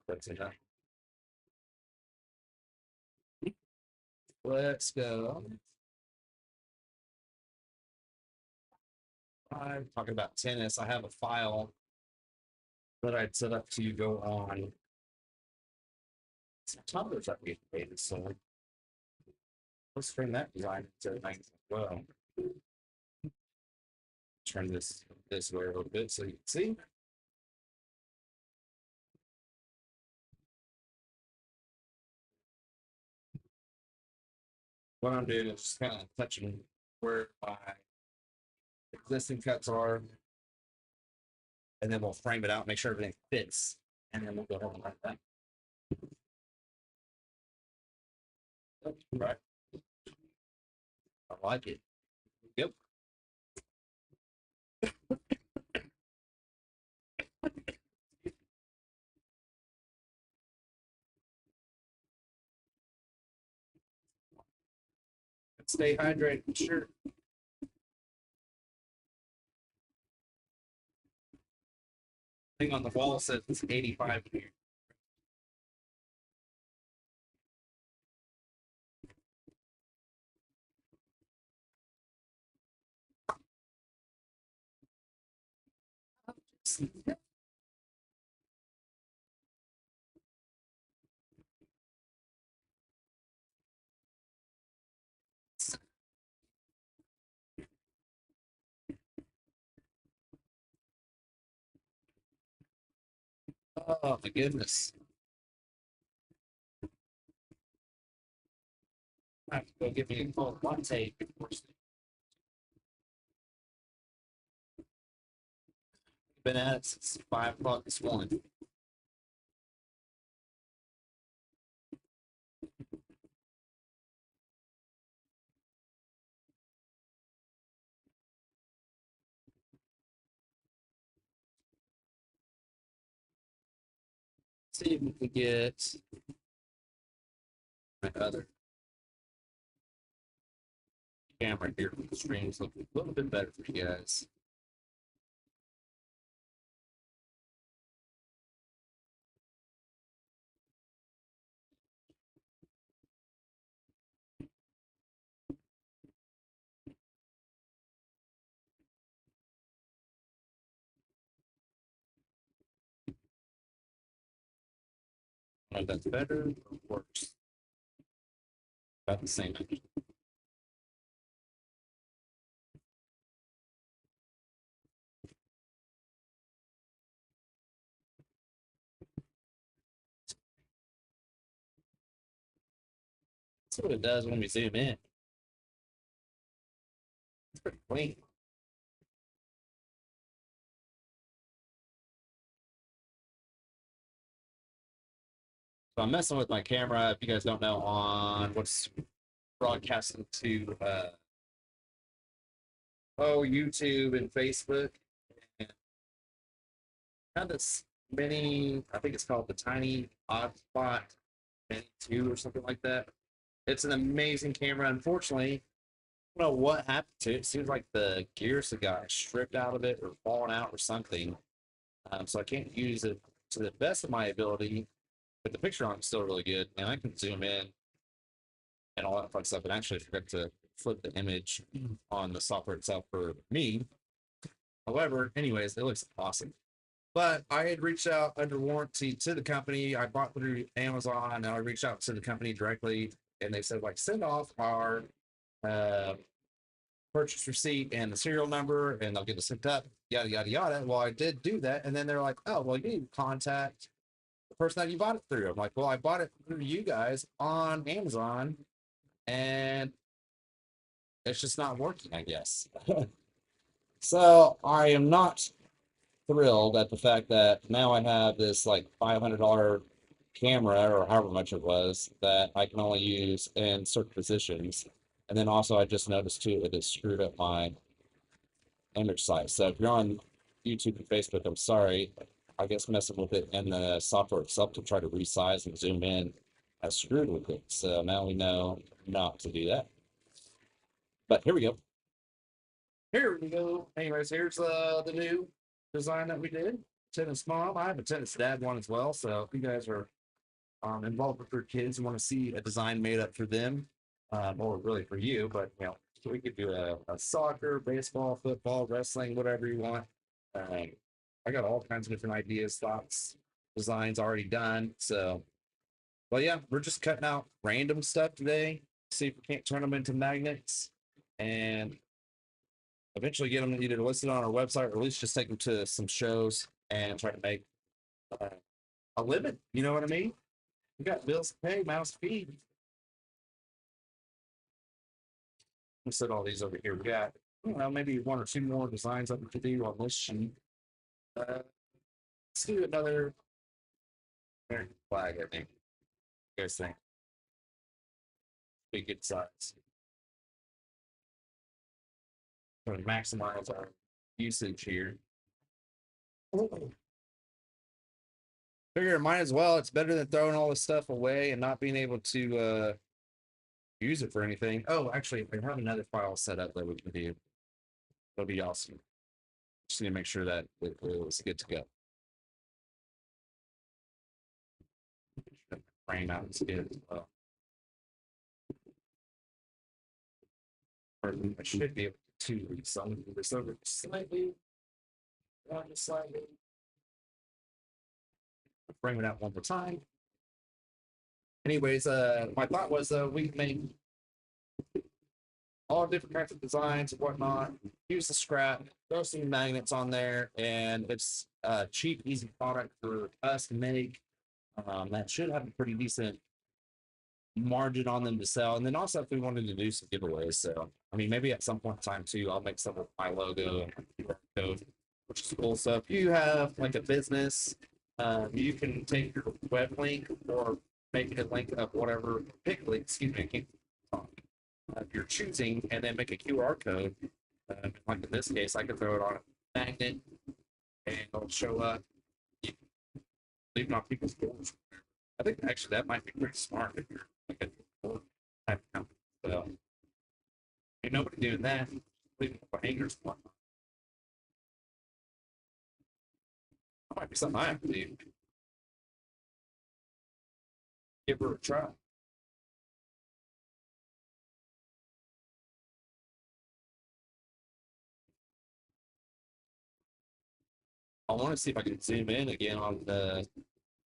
That's enough. Let's go. I'm talking about tennis. I have a file that I'd set up to go on some tumblers that we created. So let's bring that design into things as well. Turn this way a little bit so you can see. What I'm doing is just kind of touching where my existing cuts are, and then we'll frame it out, make sure everything fits, and then we'll go ahead and write that. Right. I like it. Yep. Stay hydrated, sure. Thing on the wall says it's 85 here. Oh my goodness. I have to go get me a cold latte before been at it since 5 o'clock this morning. See if we can get my other camera here for the streams look a little bit better for you guys. I don't know if that's better or worse. About the same. That's what it does when we zoom in. It's pretty clean. So I'm messing with my camera, if you guys don't know, on what's broadcasting to YouTube and Facebook. And have this mini, I think it's called the Tiny Odd Spot Mini 2 or something like that. It's an amazing camera. Unfortunately, I don't know what happened to it. It seems like the gears have got stripped out of it or fallen out or something. So I can't use it to the best of my ability, but the picture on it's still really good, and I can zoom in and all that fun stuff. And actually, I forgot to flip the image on the software itself for me. However, anyways, it looks awesome. But I had reached out under warranty to the company. I bought through Amazon, and I reached out to the company directly, and they said like send off our uh, purchase receipt and the serial number, and they'll get it sent up. Yada yada yada. Well, I did do that, and then they're like, oh, well, you need to contact the person that you bought it through. I'm like, well, I bought it through you guys on Amazon, and it's just not working, I guess. So I am not thrilled at the fact that now I have this like $500 camera or however much it was that I can only use in certain positions. And then also I just noticed too it has screwed up my image size. So if you're on YouTube and Facebook, I'm sorry. I guess messing with it and the software itself to try to resize and zoom in, I screwed with it. So now we know not to do that. But here we go. Here we go. Anyways, here's the new design that we did. Tennis mom. I have a tennis dad one as well. So if you guys are involved with your kids and want to see a design made up for them, or really for you, but you know, so we could do a soccer, baseball, football, wrestling, whatever you want. Um, I got all kinds of different ideas, thoughts, designs already done. So, well, yeah, we're just cutting out random stuff today. See if we can't turn them into magnets and eventually get them either listed on our website or at least just take them to some shows and try to make uh, a living. You know what I mean? We got bills to pay, mouths to feed. We set all these over here. We got, I don't know, maybe one or two more designs up to do on this sheet. Let's do another American flag, I think. You guys think? Be good size. Try to maximize our usage here. Figure it might as well. It's better than throwing all this stuff away and not being able to use it for anything. Oh, actually, I have another file set up that we can do. That'll be awesome. Just need to make sure that it was good to go. Frame out is good as well. Or I should be able to read some of this over slightly. Just slightly. Bring it out one more time. Anyways, my thought was we can make all different kinds of designs and whatnot. Use the scrap, throw some magnets on there, and it's a cheap, easy product for us to make. That should have a pretty decent margin on them to sell. And then also, if we wanted to do some giveaways, so I mean, maybe at some point in time too, I'll make some with my logo and QR code, which is cool. So if you have like a business, you can take your web link or make a link of whatever pick link. Excuse me, I can't talk. If you're choosing, and then make a QR code. Like in this case, I could throw it on a magnet, and it'll show up. Leave it on people's doors. I think actually that might be pretty smart if you're like a type of company. So, ain't nobody doing that. Leaving up hangers and whatnot. That might be something I have to do. Give her a try. I want to see if I can zoom in again on the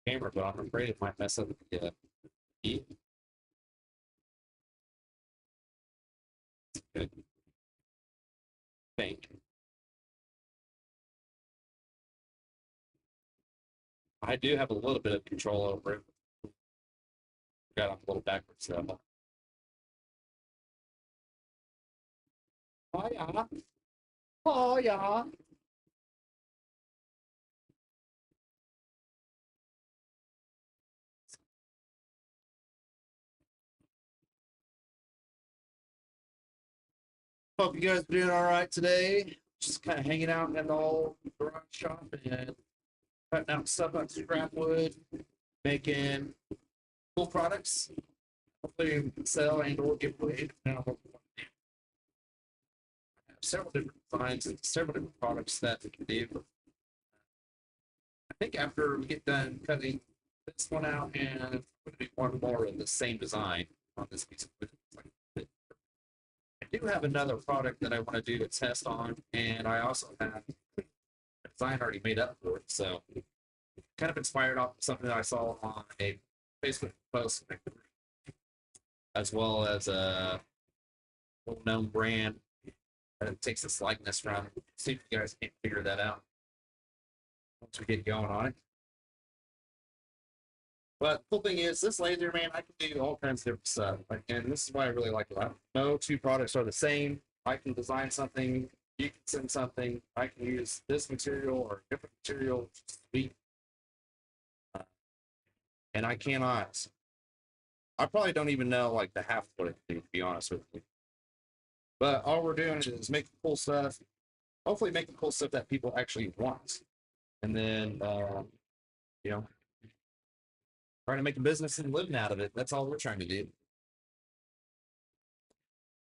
camera, but I'm afraid it might mess up the heat. Good. Think. I do have a little bit of control over it. Got off a little backwards though. Oh yeah. Oh yeah. Hope you guys are doing all right today. Just kind of hanging out in the old garage shop and cutting out stuff on scrap wood, making cool products. Hopefully, we can sell and or give away. Now, I have several different designs and several different products that we can do. I think after we get done cutting this one out, and I'm going to do one more of the same design on this piece of wood. I do have another product that I want to do a test on, and I also have design already made up for it. So kind of inspired off something that I saw on a Facebook post, as well as a well-known brand that it takes its likeness from. See if you guys can figure that out once we get going on it. But the cool thing is, this laser, man, I can do all kinds of different stuff. And this is why I really like it. No two products are the same. I can design something, you can send something, I can use this material or different material. Sweet. And I cannot, I probably don't even know like the half of what it can do, to be honest with you. But all we're doing is making cool stuff, hopefully making cool stuff that people actually want. And then, you know, trying to make a business and living out of it. That's all we're trying to do.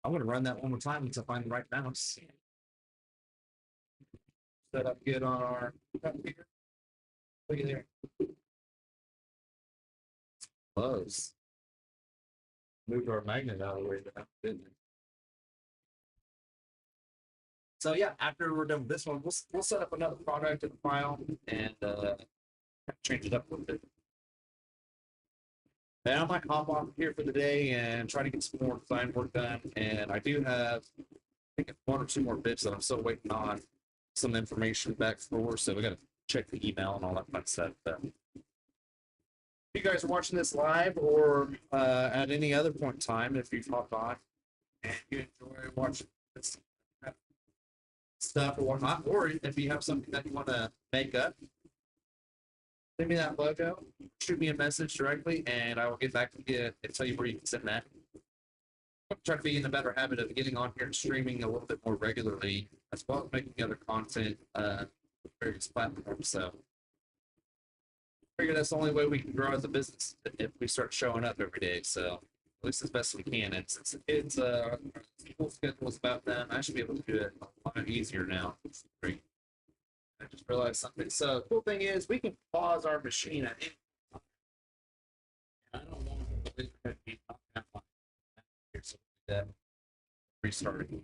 I'm going to run that one more time until I find the right mouse. Set up good on our computer. Look at there. Close. Moved our magnet out of the way, didn't it? So yeah, after we're done with this one, we'll set up another product in the file and change it up a little bit. And I might hop off here for the day and try to get some more design work done. And I do have, I think, one or two more bits that I'm still waiting on some information back for. So we got to check the email and all that fun stuff. But if you guys are watching this live or at any other point in time, if you've hopped on and you enjoy watching this stuff or whatnot, or if you have something that you want to make up, send me that logo, shoot me a message directly, and I will get back to you and tell you where you can send that. I'm trying to be in the better habit of getting on here and streaming a little bit more regularly, as well as making other content with various platforms. So I figure that's the only way we can grow as a business if we start showing up every day. So at least as best we can. And since the kids' school schedule is about done, I should be able to do it a lot easier now. It's great. I just realized something. So cool thing is we can pause our machine at any time. I don't want to be here, so that restarting.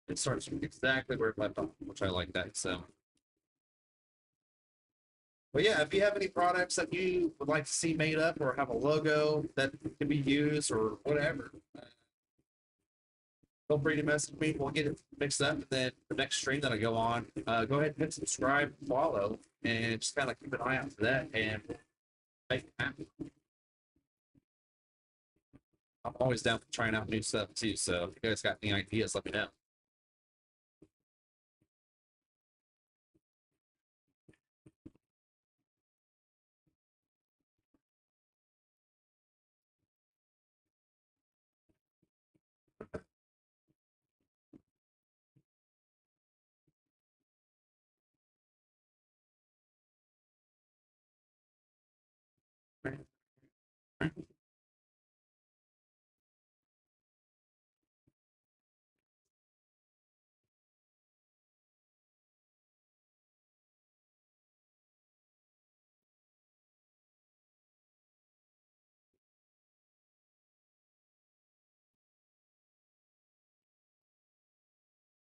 It starts exactly where it left off, which I like that. So, but yeah, if you have any products that you would like to see made up or have a logo that can be used or whatever, feel free to message me. We'll get it mixed up. And then the next stream that I go on, go ahead and hit subscribe, follow, and just kind of keep an eye out for that and make it happen. I'm always down for trying out new stuff too. So if you guys got any ideas, let me know.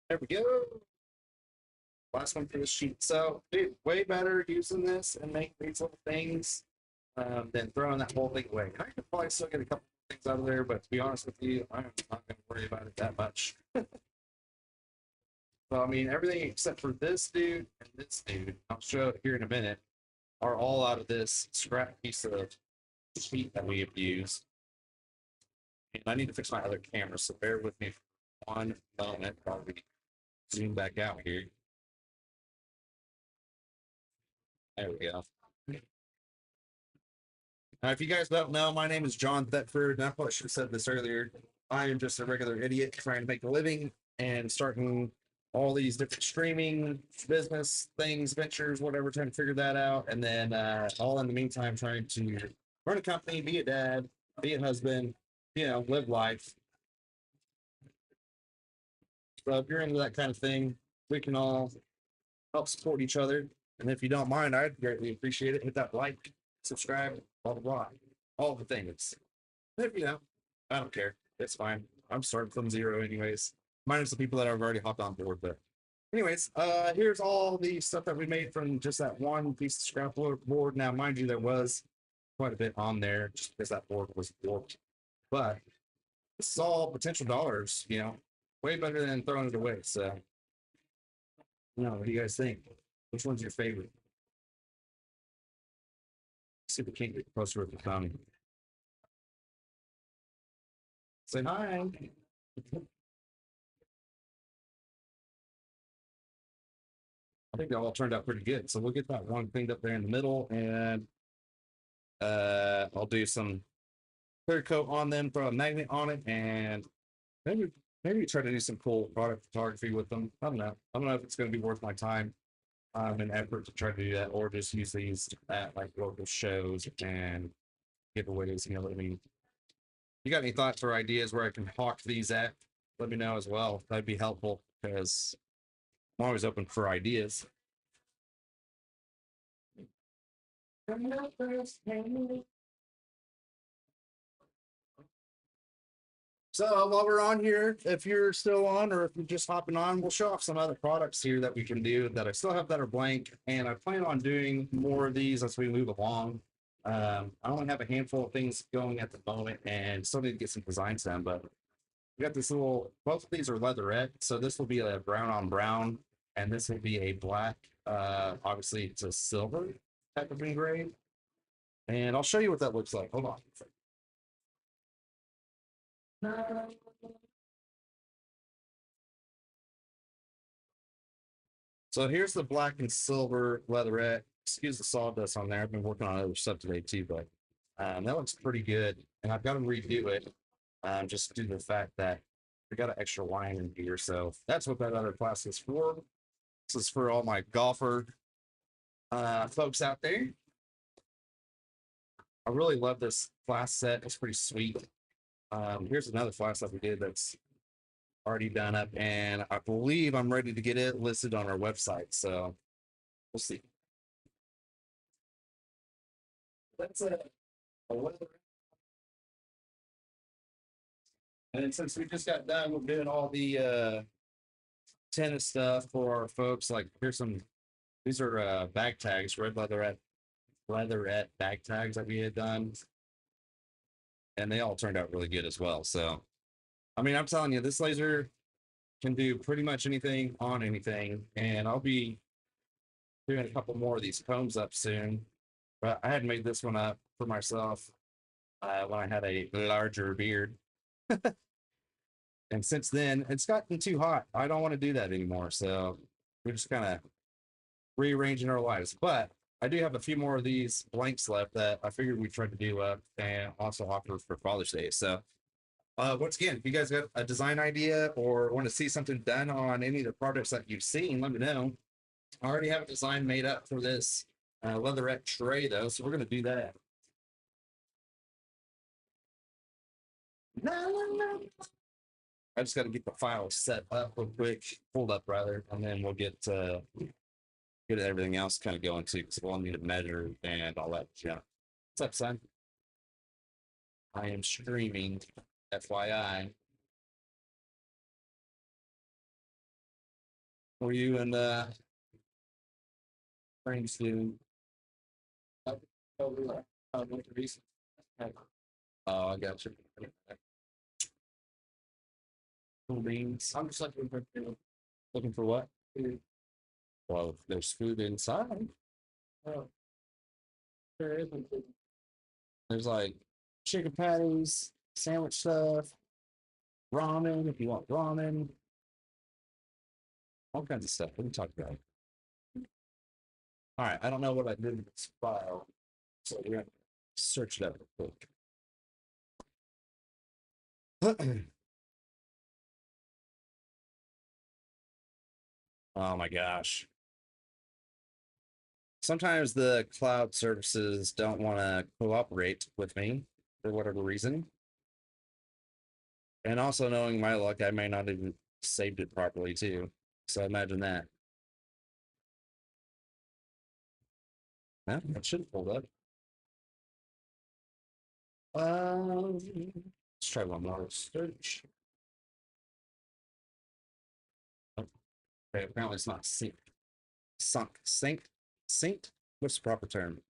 There we go. Last one for the sheet. So, dude, way better using this and making these little things than throwing that whole thing away. I could probably still get a couple things out of there, but to be honest with you, I'm not going to worry about it that much. So, I mean, everything except for this dude and this dude, I'll show it here in a minute, are all out of this scrap piece of sheet that we have used. And I need to fix my other camera, so bear with me for one moment while we zoom back out here. There we go. If you guys don't know, my name is John Thetford, and I probably should have said this earlier. I am just a regular idiot trying to make a living and starting all these different streaming business things, ventures, whatever, trying to figure that out. And then all in the meantime, trying to run a company, be a dad, be a husband, live life. So if you're into that kind of thing, we can all help support each other. And if you don't mind, I'd greatly appreciate it. Hit that like, subscribe, blah, blah, blah. All the things. If I don't care. It's fine. I'm starting from zero anyways. Minus the people that have already hopped on board, but Anyways, here's all the stuff that we made from just that one piece of scrap board. Now, mind you, there was quite a bit on there just because that board was warped. But this is all potential dollars, way better than throwing it away. So, what do you guys think? Which one's your favorite? See if we can't get closer with the phone. Say hi. I think they all turned out pretty good. So we'll get that one cleaned up there in the middle, and I'll do some clear coat on them, throw a magnet on it, and maybe try to do some cool product photography with them. I don't know. I don't know if it's going to be worth my time and effort to try to do that, or just use these at like local shows and giveaways. I mean, you got any thoughts or ideas where I can hawk these at? Let me know as well. That'd be helpful because I'm always open for ideas. So while we're on here, if you're still on or if you're just hopping on, we'll show off some other products here that we can do that I still have that are blank. And I plan on doing more of these as we move along. I only have a handful of things going at the moment and still need to get some designs done, but we got this little, both of these are leatherette. So this will be a brown on brown and this will be a black. Obviously it's a silver type of engrave. And I'll show you what that looks like. Hold on. So here's the black and silver leatherette. Excuse the sawdust on there. I've been working on other stuff today too, but that looks pretty good. And I've got to redo it just due to the fact that we got an extra line in here. So that's what that other plastic is for. This is for all my golfer folks out there. I really love this flask set. It's pretty sweet. Here's another flask that we did that's already done up, and I believe I'm ready to get it listed on our website. So we'll see. That's a leather. And since we just got done with doing all the tennis stuff for our folks, like here's some, these are bag tags, red leatherette bag tags that we had done. And they all turned out really good as well. So, I mean, I'm telling you, this laser can do pretty much anything on anything. And I'll be doing a couple more of these combs up soon. But I had made this one up for myself when I had a larger beard. And since then, it's gotten too hot. I don't want to do that anymore. So we're just kind of rearranging our lives. But I do have a few more of these blanks left that I figured we'd try to do up and also offer for Father's Day. So once again, if you guys got a design idea or want to see something done on any of the products that you've seen, let me know. I already have a design made up for this leatherette tray though, so we're going to do that. I just got to get the file set up real quick, pulled up rather, and then we'll get everything else kind of going too, because we'll need to measure and all that. Yeah. What's up, son? I am streaming, FYI. Were you in frames to oh, I got you. Cool beans. I'm just looking for what? Well, there's food inside. Oh, there isn't. There's like chicken patties, sandwich stuff, ramen if you want ramen, all kinds of stuff. What are we talking about? All right, I don't know what I did with this file, so we're gonna search it up real quick. Oh my gosh. Sometimes the cloud services don't want to cooperate with me for whatever reason. And also knowing my luck, I may not even saved it properly too. So imagine that. That should pull up. Let's try one more search. Oh, Okay, apparently it's not synced. What's the proper term?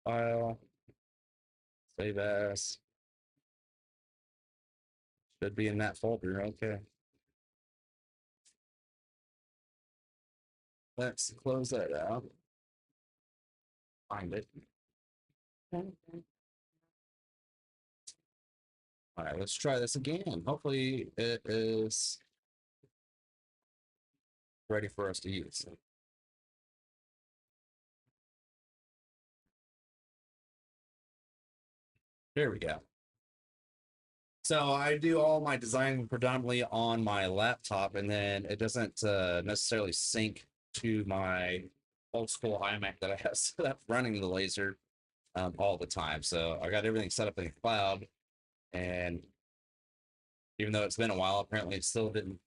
File, save as. Should be in that folder. Okay. Let's close that out. Find it. All right, let's try this again. Hopefully it is ready for us to use. There we go. So I do all my design predominantly on my laptop, and then it doesn't necessarily sync to my old school iMac that I have set up running the laser all the time. So I got everything set up in the cloud, and even though it's been a while, apparently it still didn't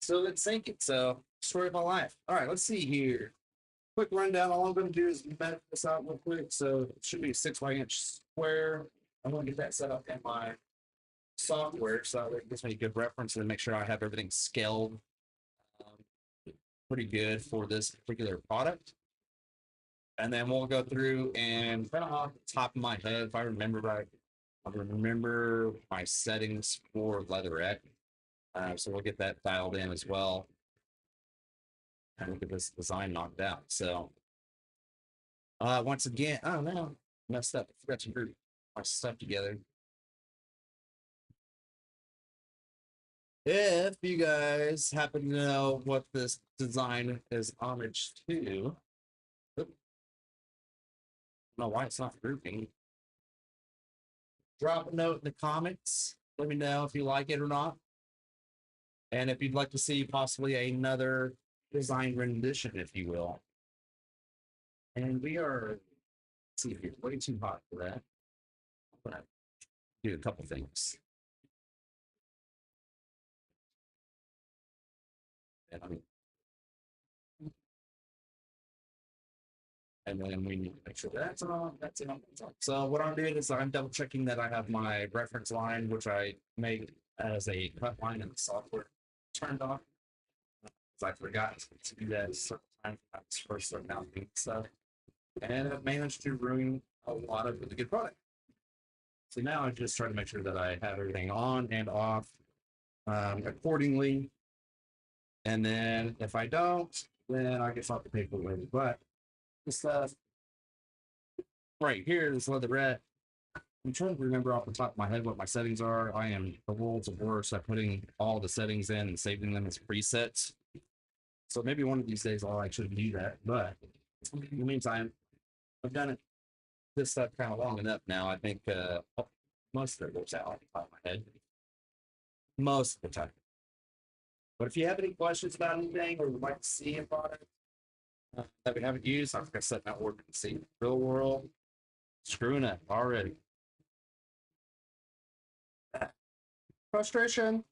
sync it. So story of my life. All right, let's see here. Quick rundown. All I'm going to do is measure this out real quick. So it should be a 6x-inch square. I'm going to get that set up in my software, so it gives me a good reference and make sure I have everything scaled pretty good for this particular product. And then we'll go through and kind of off the top of my head, if I remember right, I remember my settings for leatherette. So we'll get that dialed in as well. And we'll get this design knocked out. So once again, oh no, messed up. I forgot to group my stuff together. If you guys happen to know what this design is homage to, I don't know why it's not grouping. Drop a note in the comments. Let me know if you like it or not. And if you'd like to see possibly another design rendition, if you will. And we are, let's see if it's way too hot for that. I'm gonna do a couple things. And then we need to make sure that's on, that's on, that's on. So what I'm doing is I'm double checking that I have my reference line, which I made as a cut line in the software, turned off. I forgot to do that certain time. That's first start mounting stuff. And I've managed to ruin a lot of really good product. So now I just try to make sure that I have everything on and off accordingly. And then if I don't, then I guess I'll have to pay for it. But the stuff right here, this leatherette, I'm trying to remember off the top of my head what my settings are. I am the world's worst at putting all the settings in and saving them as presets. So maybe one of these days I'll actually do that. But in the meantime, I've done it this stuff kind of long enough now. I think most of it works out off the top of my head. Most of the time. But if you have any questions about anything or would like to see a product that we haven't used, I think I set that work and see real world screwing up already. Frustration.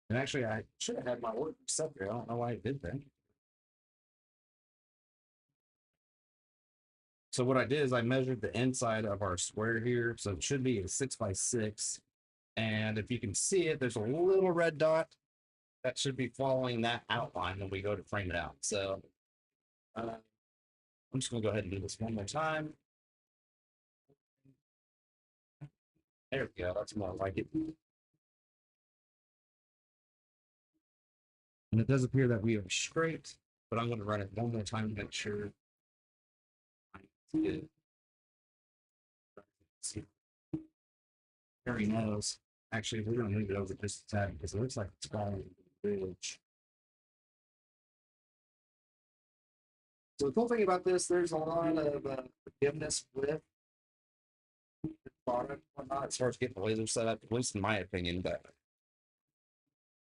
And actually, I should have had my work set there. I don't know why I did that. So what I did is I measured the inside of our square here. So it should be a 6x6. And if you can see it, there's a little red dot that should be following that outline when we go to frame it out. So I'm just going to go ahead and do this one more time. There we go. That's more like it. And it does appear that we are straight, but I'm going to run it one more time to make sure. Harry knows. Actually, we're going to leave it over just a tad because it looks like it's falling bridge. So the cool thing about this, there's a lot of forgiveness with the product, whatnot, as far as getting the laser set up, at least in my opinion. But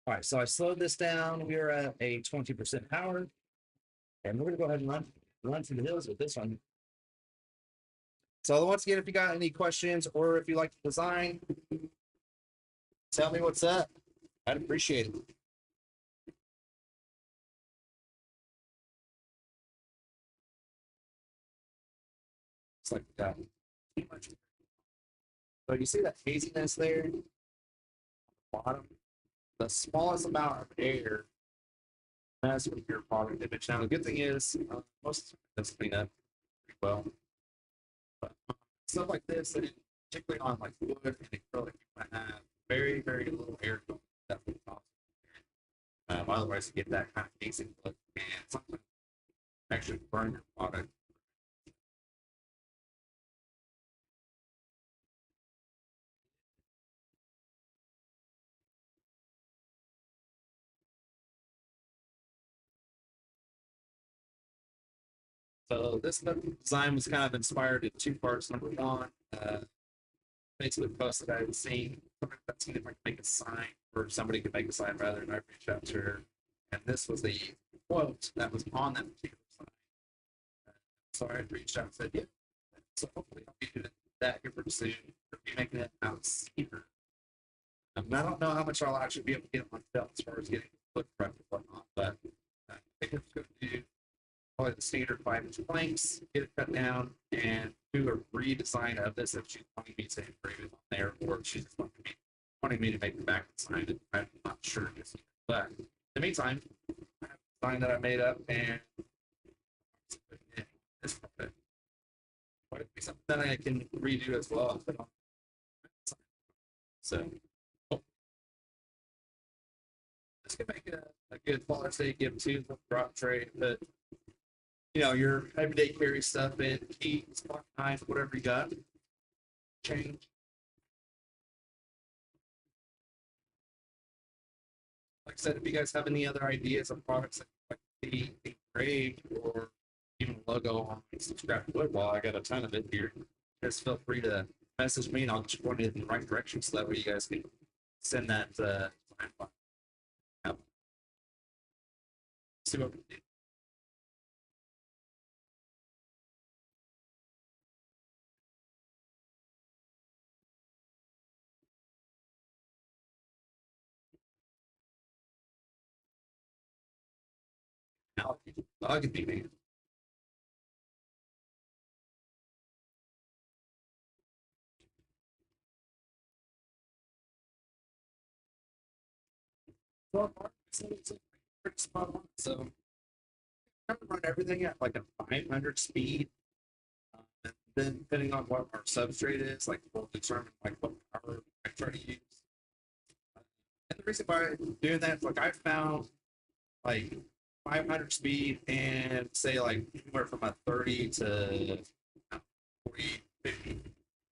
all right, so I slowed this down. We are at a 20% power, and we're going to go ahead and run through the hills with this one. So once again, if you got any questions or if you like the design, tell me what's up. I'd appreciate it. It's like that. too much. So you see that haziness there at the bottom? The smallest amount of air mess with your product image. Now the good thing is most of it does clean up pretty well. But stuff like this, and particularly on like wood and acrylic, you want to have very, very little air going. Definitely possible. Otherwise, you get that kind of hazing look, and sometimes actually burn your product. So this design was kind of inspired in two parts. Number one, Facebook post that I had seen. I've seen if I could make a sign, or somebody could make a sign rather, and I reached out to her. And this was the quote that was on that particular sign. So I reached out and said, yeah. So hopefully I'll be doing that here pretty soon. I'll be making it out of cedar. I don't know how much I'll actually be able to get on film as far as getting foot prep and whatnot, but I think it's going to do probably the standard 5-inch planks, get it cut down, and do a redesign of this if she's wanting me to engrave it on there, or if she's just wanting me to make the back design. I'm not sure just yet. But in the meantime, I have a design that I made up, and this product might be something that I can redo as well. So this can make a good Father's Day gift too, the drop tray, but your everyday carry stuff in, keys, pocket knife, whatever you got. Change. Like I said, if you guys have any other ideas of products that like to be engraved or even a logo on some scrap wood wall, I got a ton of it here. Just feel free to message me and I'll just point it in the right direction so that way you guys can send that see what we do. I'll get you. So it's pretty spot on. So I'm gonna run everything at like a 500 speed. And then depending on what our substrate is, like we'll determine like what power I try to use. And the reason why I'm doing that is like I found like 500 speed and say like anywhere from a 30 to 40, 50,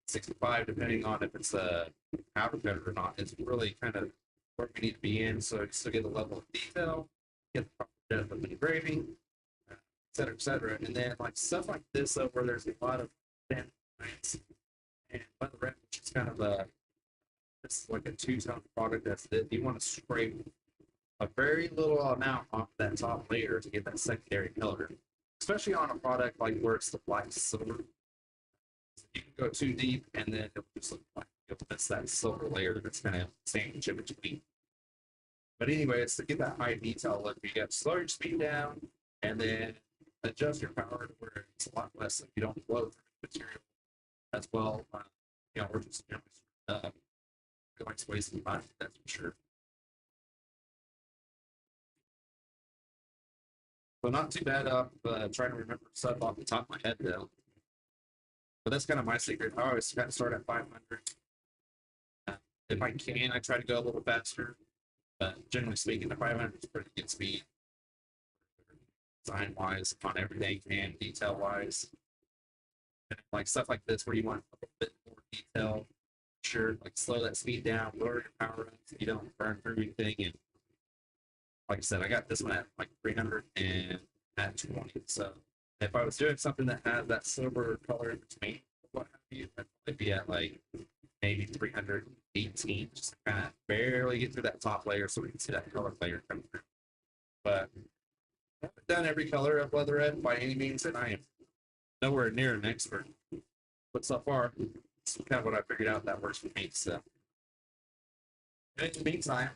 65, depending on if it's a powder coated or not, is really kind of where we need to be in. So still get the level of detail, get the proper depth of engraving, et cetera, et cetera. And then like stuff like this, though, where there's a lot of thin lines and leather red, which is kind of this is like a two-tone product that's that you want to scrape a very little amount off that top layer to get that secondary color, especially on a product like where it's the black silver. You can go too deep and then it'll just look like you'll miss that silver layer that's kind of sandwich in between. But anyway, it's to get that high detail look. You got to slow your speed down and then adjust your power to where it's a lot less so you don't blow through the material as well. We're just going to waste some money, that's for sure. So not too bad up trying to remember stuff off the top of my head though. But that's kind of my secret. I always kind of start at 500. If I can, I try to go a little faster. But generally speaking, the 500 is pretty good speed, design wise, on everything and detail wise. And like stuff like this, where you want a bit more detail, sure, like slow that speed down, lower your power up so you don't burn through anything. And like I said, I got this one at like 300 and at 20. So if I was doing something that had that silver color in between, what have you, I'd probably be at like maybe 318, just to kind of barely get through that top layer so we can see that color layer come through. But I haven't done every color of leatherette by any means, and I am nowhere near an expert. But so far, it's kind of what I figured out that works for me. So in the meantime,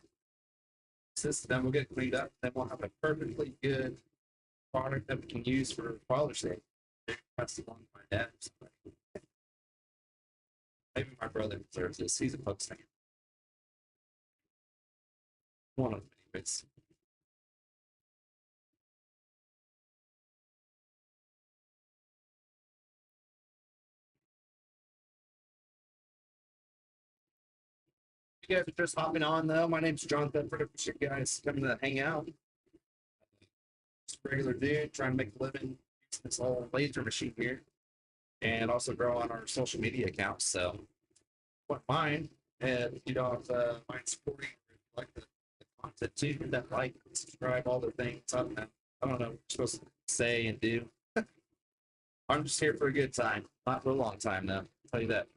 this then we'll get cleaned up, then we'll have a perfectly good product that we can use for Father's Day. That's the one my dad. Maybe my brother deserves this. He's a Bucks fan. One of the favorites. You guys are just hopping on though. My name's John Thetford. Appreciate you guys coming to hang out. Just a regular dude trying to make a living using this little laser machine here, and also grow on our social media accounts. So, what mine? And you don't mind supporting like the content too. That like, subscribe, all the things. I don't know. I don't know what you're supposed to say and do. I'm just here for a good time, not for a long time though. I'll tell you that.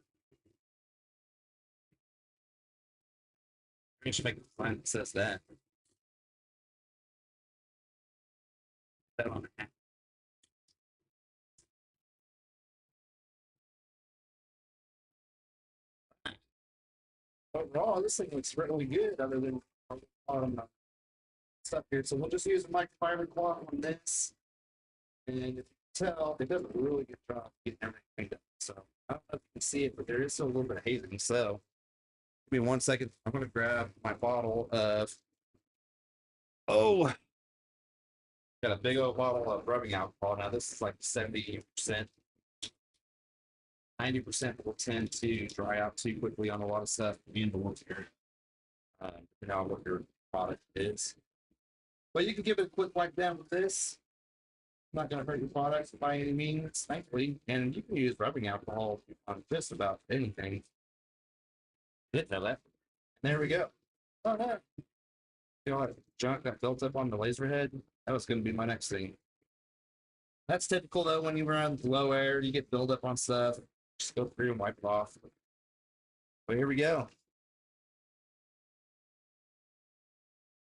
We should make a plan that says that. That on the overall, this thing looks really good other than stuff here. So we'll just use a microfiber cloth on this. And if you can tell, it does a really good job getting everything cleaned up. So I don't know if you can see it, but there is still a little bit of hazing. So give me 1 second. I'm going to grab my bottle of, oh, got a big old bottle of rubbing alcohol. Now this is like 70%. 90% will tend to dry out too quickly on a lot of stuff in the winter, depending on what your product is. But you can give it a quick wipe down with this. Not going to hurt your products by any means, thankfully. And you can use rubbing alcohol on just about anything. Didn't know that. And there we go. Oh no. You know what junk that built up on the laser head? That was going to be my next thing. That's typical though when you run low air, you get buildup on stuff. Just go through and wipe it off. But here we go.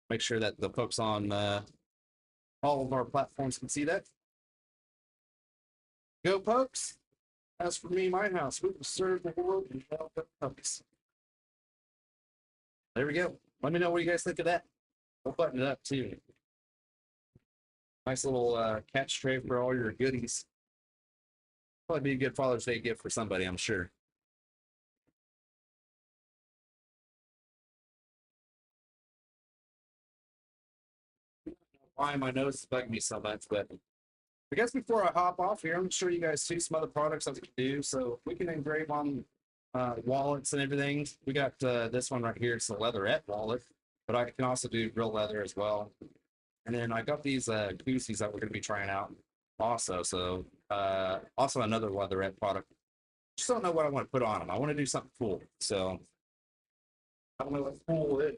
Make sure that the folks on all of our platforms can see that. Go, folks. As for me, my house, we will serve the world and help the puppies. There we go. Let me know what you guys think of that. We'll button it up too. Nice little catch tray for all your goodies. Probably be a good Father's Day gift for somebody, I'm sure. Why my nose is bugging me so much, but I guess before I hop off here, I'm sure you guys see some other products that we can do. So we can engrave on wallets and everything. We got this one right here. It's a leatherette wallet, but I can also do real leather as well. And then I got these goosies that we're going to be trying out also. So also another leatherette product. Just don't know what I want to put on them. I want to do something cool. So I don't know what cool is.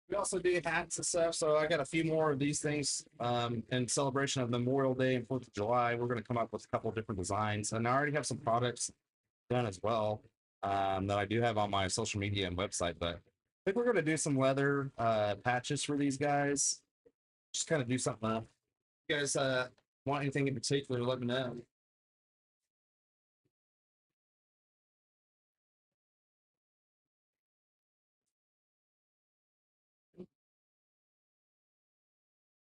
We also do hats and stuff. So I got a few more of these things in celebration of Memorial Day and 4th of July. We're going to come up with a couple of different designs. And I already have some products done as well that I do have on my social media and website. But I think we're going to do some leather patches for these guys. Just kind of do something up. You guys want anything in particular, let me know.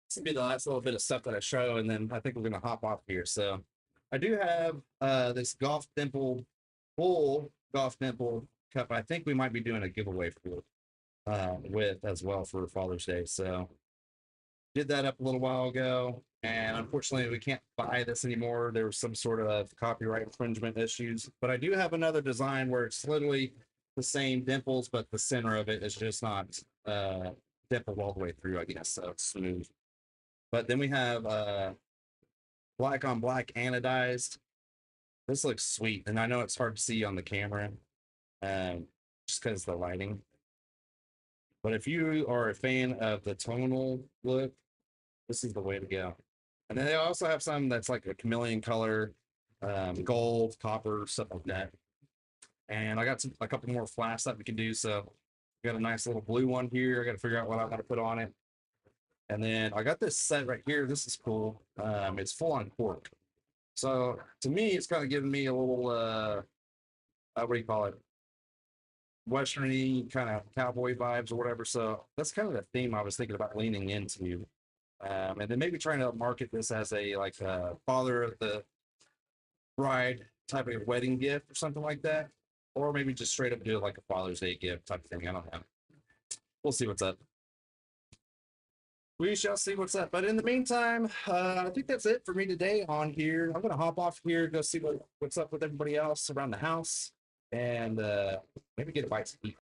This will be the last little bit of stuff that I show, and then I think we're going to hop off here. So I do have this golf dimple, full golf dimple cup. I think we might be doing a giveaway for with as well for Father's Day. So did that up a little while ago, and unfortunately we can't buy this anymore. There was some sort of copyright infringement issues, but I do have another design where it's literally the same dimples, but the center of it is just not dimpled all the way through, I guess. So it's smooth. But then we have black on black anodized. This looks sweet, and I know it's hard to see on the camera just because of the lighting. But if you are a fan of the tonal look, this is the way to go. And then they also have some that's like a chameleon color, gold, copper, stuff like that. And I got a couple more flasks that we can do. So we got a nice little blue one here. I got to figure out what I want to put on it. And then I got this set right here. This is cool. It's full on cork. So to me, it's kind of giving me a little, what do you call it? Westerny kind of cowboy vibes or whatever. So that's kind of the theme I was thinking about leaning into. And then maybe trying to market this as a like a father of the bride type of wedding gift or something like that, or maybe just straight up do it like a Father's Day gift type of thing. I don't know. We'll see what's up. We shall see what's up. But in the meantime, I think that's it for me today on here. I'm gonna hop off here, go see what's up with everybody else around the house, and maybe get a bite to eat.